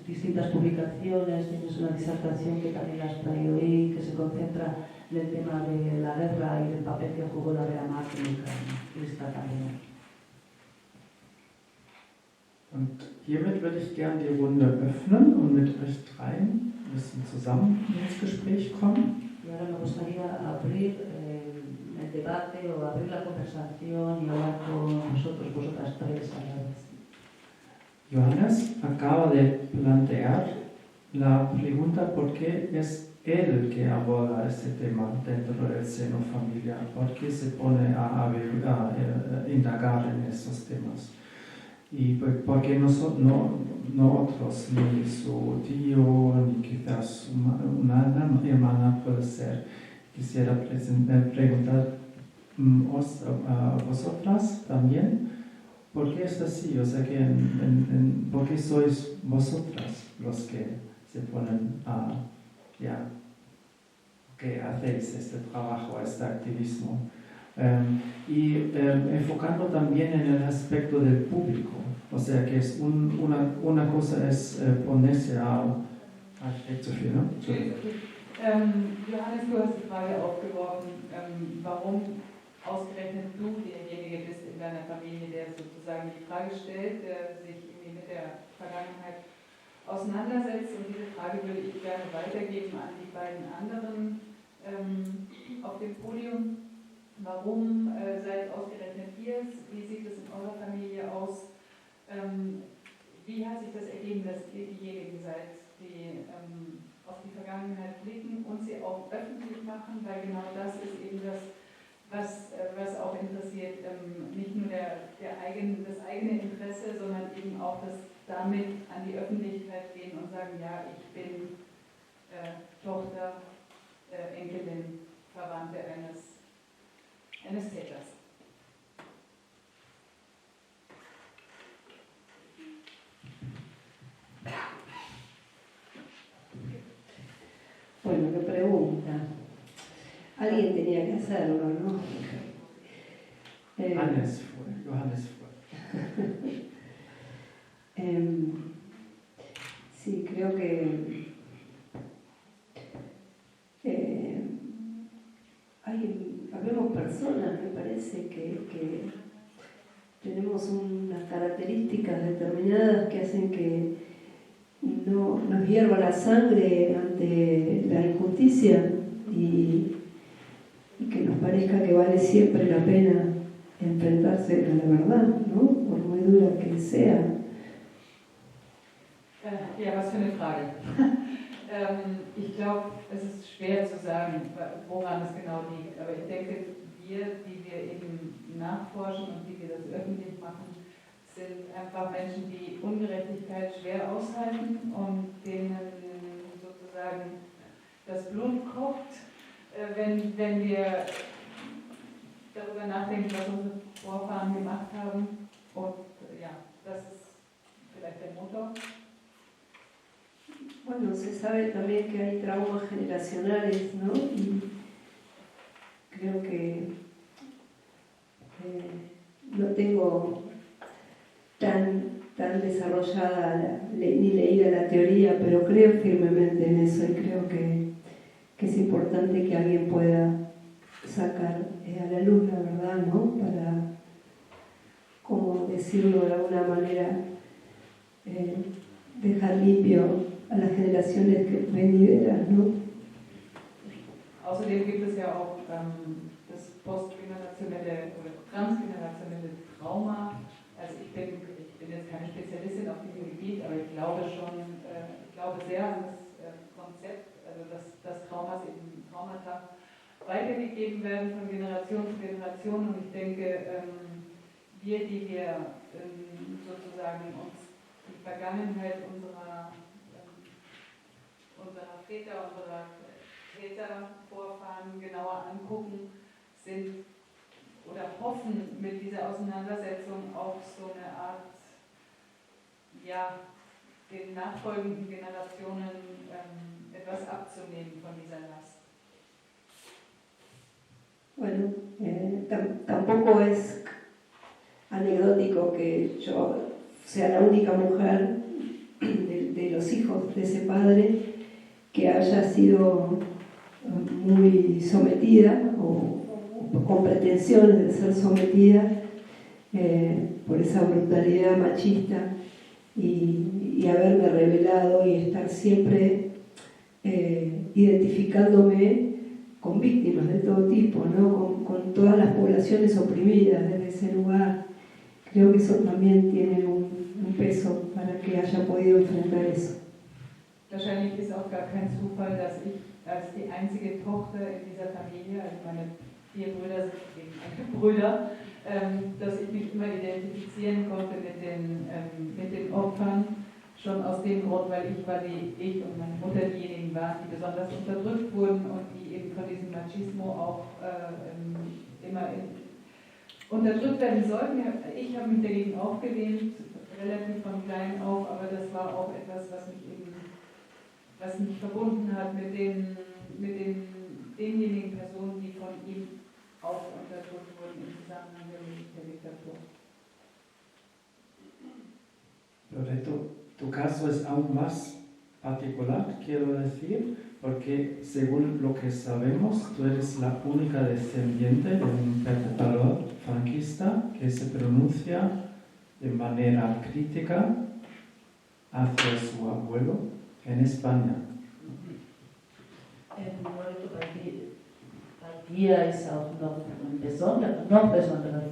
distintas publicaciones, tienes una disertación que también has traído ahí, que se concentra en el tema de la guerra y del papel que jugó la Wehrmacht en Ucrania. Está también. Und hiermit würde ich gerne die Runde öffnen und mit euch dreien ein bisschen zusammen ins Gespräch kommen. Y ahora me gustaría abrir el debate o abrir la conversación y hablar con vosotras tres a la vez. Johannes acaba de plantear la pregunta por qué es él que aborda este tema dentro del seno familiar, por qué se pone a indagar en estos temas. Y por qué no otros, ni su tío, ni quizás una hermana puede ser. Quisiera preguntar a vosotras también. ¿por qué es así? O sea, ¿por qué sois vosotras los que se ponen a, que hacéis este trabajo, este activismo? Enfocando también en el aspecto del público, o sea, que es una cosa es ponerse a Sophie, ¿no? Johannes, du hast die Frage aufgeworfen, warum ausgerechnet du derjenige bist in deiner Familie, der sozusagen die Frage stellt, der sich irgendwie mit der Vergangenheit auseinandersetzt. Und diese Frage würde ich gerne weitergeben an die beiden anderen auf dem Podium. Warum seid ausgerechnet ihr es? Wie sieht es in eurer Familie aus? Wie hat sich das ergeben, dass ihr diejenigen seid, die auf die Vergangenheit blicken und sie auch öffentlich machen? Weil genau das ist eben das, was auch interessiert. Nicht nur das eigene Interesse, sondern eben auch das damit an die Öffentlichkeit gehen und sagen, ja, ich bin Tochter, Enkelin, Verwandte eines Täters. Bueno, qué pregunta. Alguien tenía que hacerlo, ¿no? Johannes fue. Sí, creo que habemos personas, me parece, que tenemos unas características determinadas que hacen que no nos hierva la sangre ante la injusticia y que nos parezca que vale siempre la pena enfrentarse a la verdad, ¿no? Por muy dura que sea. Ja, was für eine Frage. Ich glaube, es ist schwer zu sagen, woran es genau liegt. Aber ich denke, wir, die wir eben nachforschen und die wir das öffentlich machen, sind einfach Menschen, die Ungerechtigkeit schwer aushalten und denen sozusagen das Blut kocht, wenn wir darüber nachdenken, was unsere Vorfahren gemacht haben. Und ja, das ist vielleicht der Motor. Bueno, se sabe también que hay traumas generacionales, ¿no? Y creo que no tengo tan desarrollada ni leída la teoría, pero creo firmemente en eso y creo que es importante que alguien pueda sacar a la luz la verdad, ¿no? Para, como decirlo de alguna manera, dejar limpio a las generaciones venideras, ¿no? Außerdem gibt es ja auch das postgenerationelle oder transgenerationelle Trauma. Also ich bin jetzt keine Spezialistin auf diesem Gebiet, aber ich glaube sehr an das Konzept, also dass Traumata weitergegeben werden von Generation zu Generation. Und ich denke, wir, die wir sozusagen uns die Vergangenheit unserer Väter, unserer Tätervorfahren genauer angucken, sind oder hoffen mit dieser Auseinandersetzung auch so eine Art, ja, den nachfolgenden Generationen etwas abzunehmen von dieser Last. Bueno, tampoco es anecdótico que yo sea la única mujer de los hijos de ese padre que haya sido muy sometida o con pretensiones de ser sometida por esa brutalidad machista y haberme revelado y estar siempre identificándome con víctimas de todo tipo, ¿no? Con todas las poblaciones oprimidas desde ese lugar. Creo que eso también tiene un peso para que haya podido enfrentar eso. Wahrscheinlich ist auch gar kein Zufall, dass ich als die einzige Tochter in dieser Familie, also meine 4 Brüder sind eben meine Brüder, dass ich mich immer identifizieren konnte mit den Opfern, schon aus dem Grund, weil ich und meine Mutter diejenigen waren, die besonders unterdrückt wurden und die eben von diesem Machismo auch immer unterdrückt werden sollten. Ich habe mich dagegen aufgelehnt, relativ von klein auf, aber das war auch etwas, was mich verbunden hat mit denjenigen Personen, die von ihm auch unterdrückt wurden im Zusammenhang der Diktatur. Loreto, tu caso es aún más particular, quiero decir, porque según lo que sabemos, tú eres la única descendiente de un perpetrador franquista que se pronuncia de manera crítica hacia su abuelo en España. Bei dir ist auch noch ein besonderer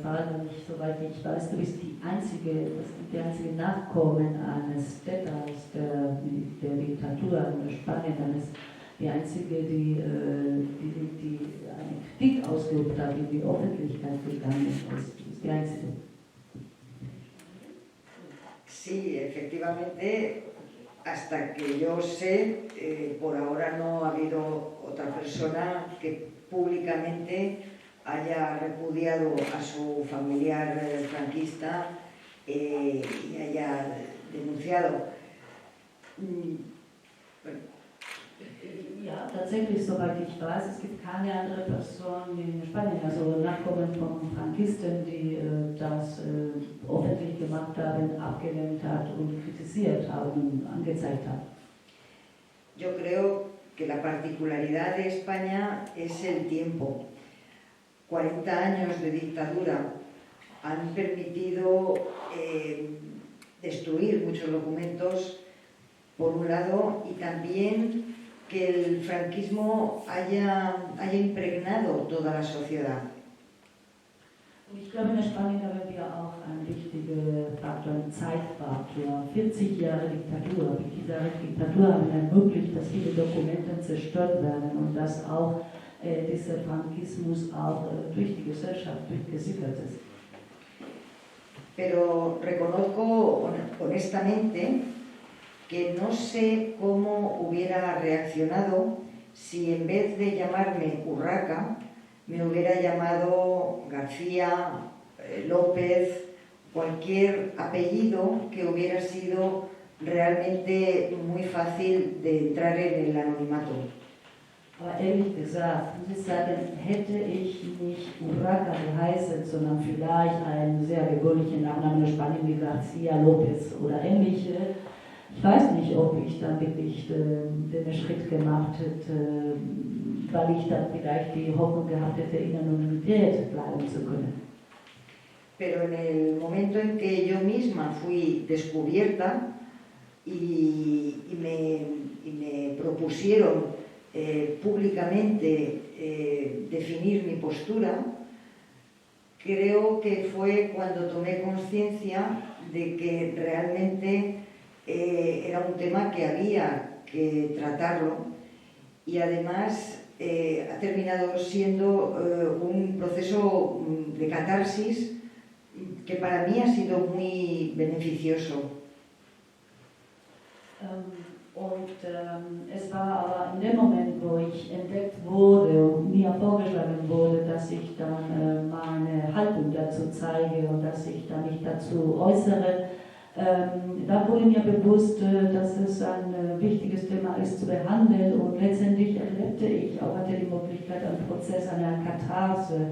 Fall, und soweit ich weiß, du bist der einzige Nachkommen eines Täters der Diktatur in Spanien, die einzige, die eine Kritik ausgeübt hat, in die Öffentlichkeit gegangen ist. Das ist die einzige. Sí, efectivamente, hasta que yo sé, por ahora no ha habido otra persona que públicamente haya repudiado a su familiar franquista y haya denunciado. Ja, tatsächlich, soweit ich weiß, es gibt keine andere Person in Spanien, also Nachkommen von Frankisten, die das öffentlich gemacht haben, abgelehnt hat und kritisiert haben und angezeigt hat. Yo creo que la particularidad de España es el tiempo. 40 años de dictadura han permitido destruir muchos documentos, por un lado, y también que el franquismo haya impregnado toda la sociedad. Ich glaube, in Spanien haben wir auch einen wichtigen Faktor, einen Zeitfaktor. 40 Jahre Diktatur. Diese Diktatur haben ermöglicht, dass viele Dokumente zerstört werden und dass auch dieser Frankismus auch durch die Gesellschaft durchgesickert ist. Pero reconozco honestamente que no sé cómo hubiera reaccionado si en vez de llamarme Urraca me hubiera llamado García, López, cualquier apellido que hubiera sido realmente muy fácil de entrar en el anonimato. Aber ehrlich gesagt, muss ich sagen, hätte ich nicht Urraca geheißen, sondern vielleicht einen sehr gewöhnlichen Nachnamen in Spanien wie García López oder ähnliche, ich weiß nicht, ob ich dann wirklich den Schritt gemacht hätte, weil ich dann vielleicht die Hoffnung gehabt hätte, in Anonymität bleiben zu können. Pero en el momento en que yo misma fui descubierta y me propusieron públicamente definir mi postura, creo que fue cuando tomé conciencia de que realmente era un tema que había que tratarlo y además ha terminado siendo un proceso de catarsis que para mí ha sido muy beneficioso. Es war aber in dem Moment, wo ich entdeckt wurde und mir vorgeschlagen wurde, dass ich dann meine Haltung dazu zeige und dass ich dann mich dazu äußere, da wurde mir bewusst, dass es ein wichtiges Thema ist zu behandeln, und letztendlich erlebte ich auch, hatte die Möglichkeit, einen Prozess, eine Katharse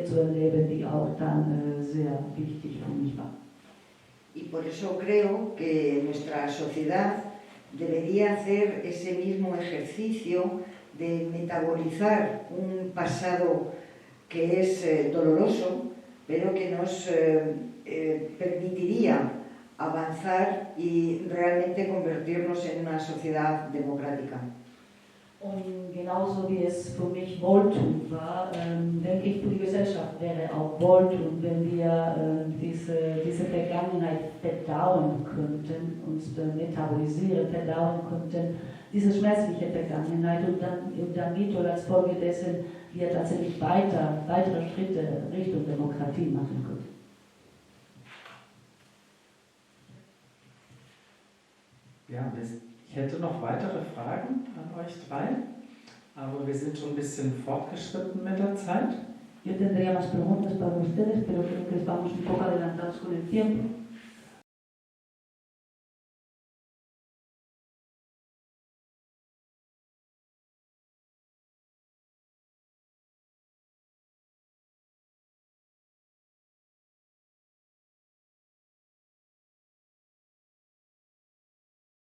zu erleben, die auch dann sehr wichtig für mich war. Y por eso creo que nuestra sociedad debería hacer ese mismo ejercicio de metabolizar un pasado que es doloroso, pero que nos permitiría avanzar y realmente convertirnos en una sociedad democrática. Und genauso wie es für mich wohltuend war, denke ich, für die Gesellschaft wäre auch wohltuend, wenn wir diese Vergangenheit verdauen könnten, uns metabolisieren, verdauen könnten, diese schmerzliche Vergangenheit, und damit oder als Folge dessen wir tatsächlich weitere Schritte Richtung Demokratie machen können. Ja, ich hätte noch weitere Fragen an euch drei, aber wir sind schon ein bisschen fortgeschritten mit der Zeit. Yo tendría más preguntas para ustedes, pero creo que vamos un poco adelantados con el tiempo.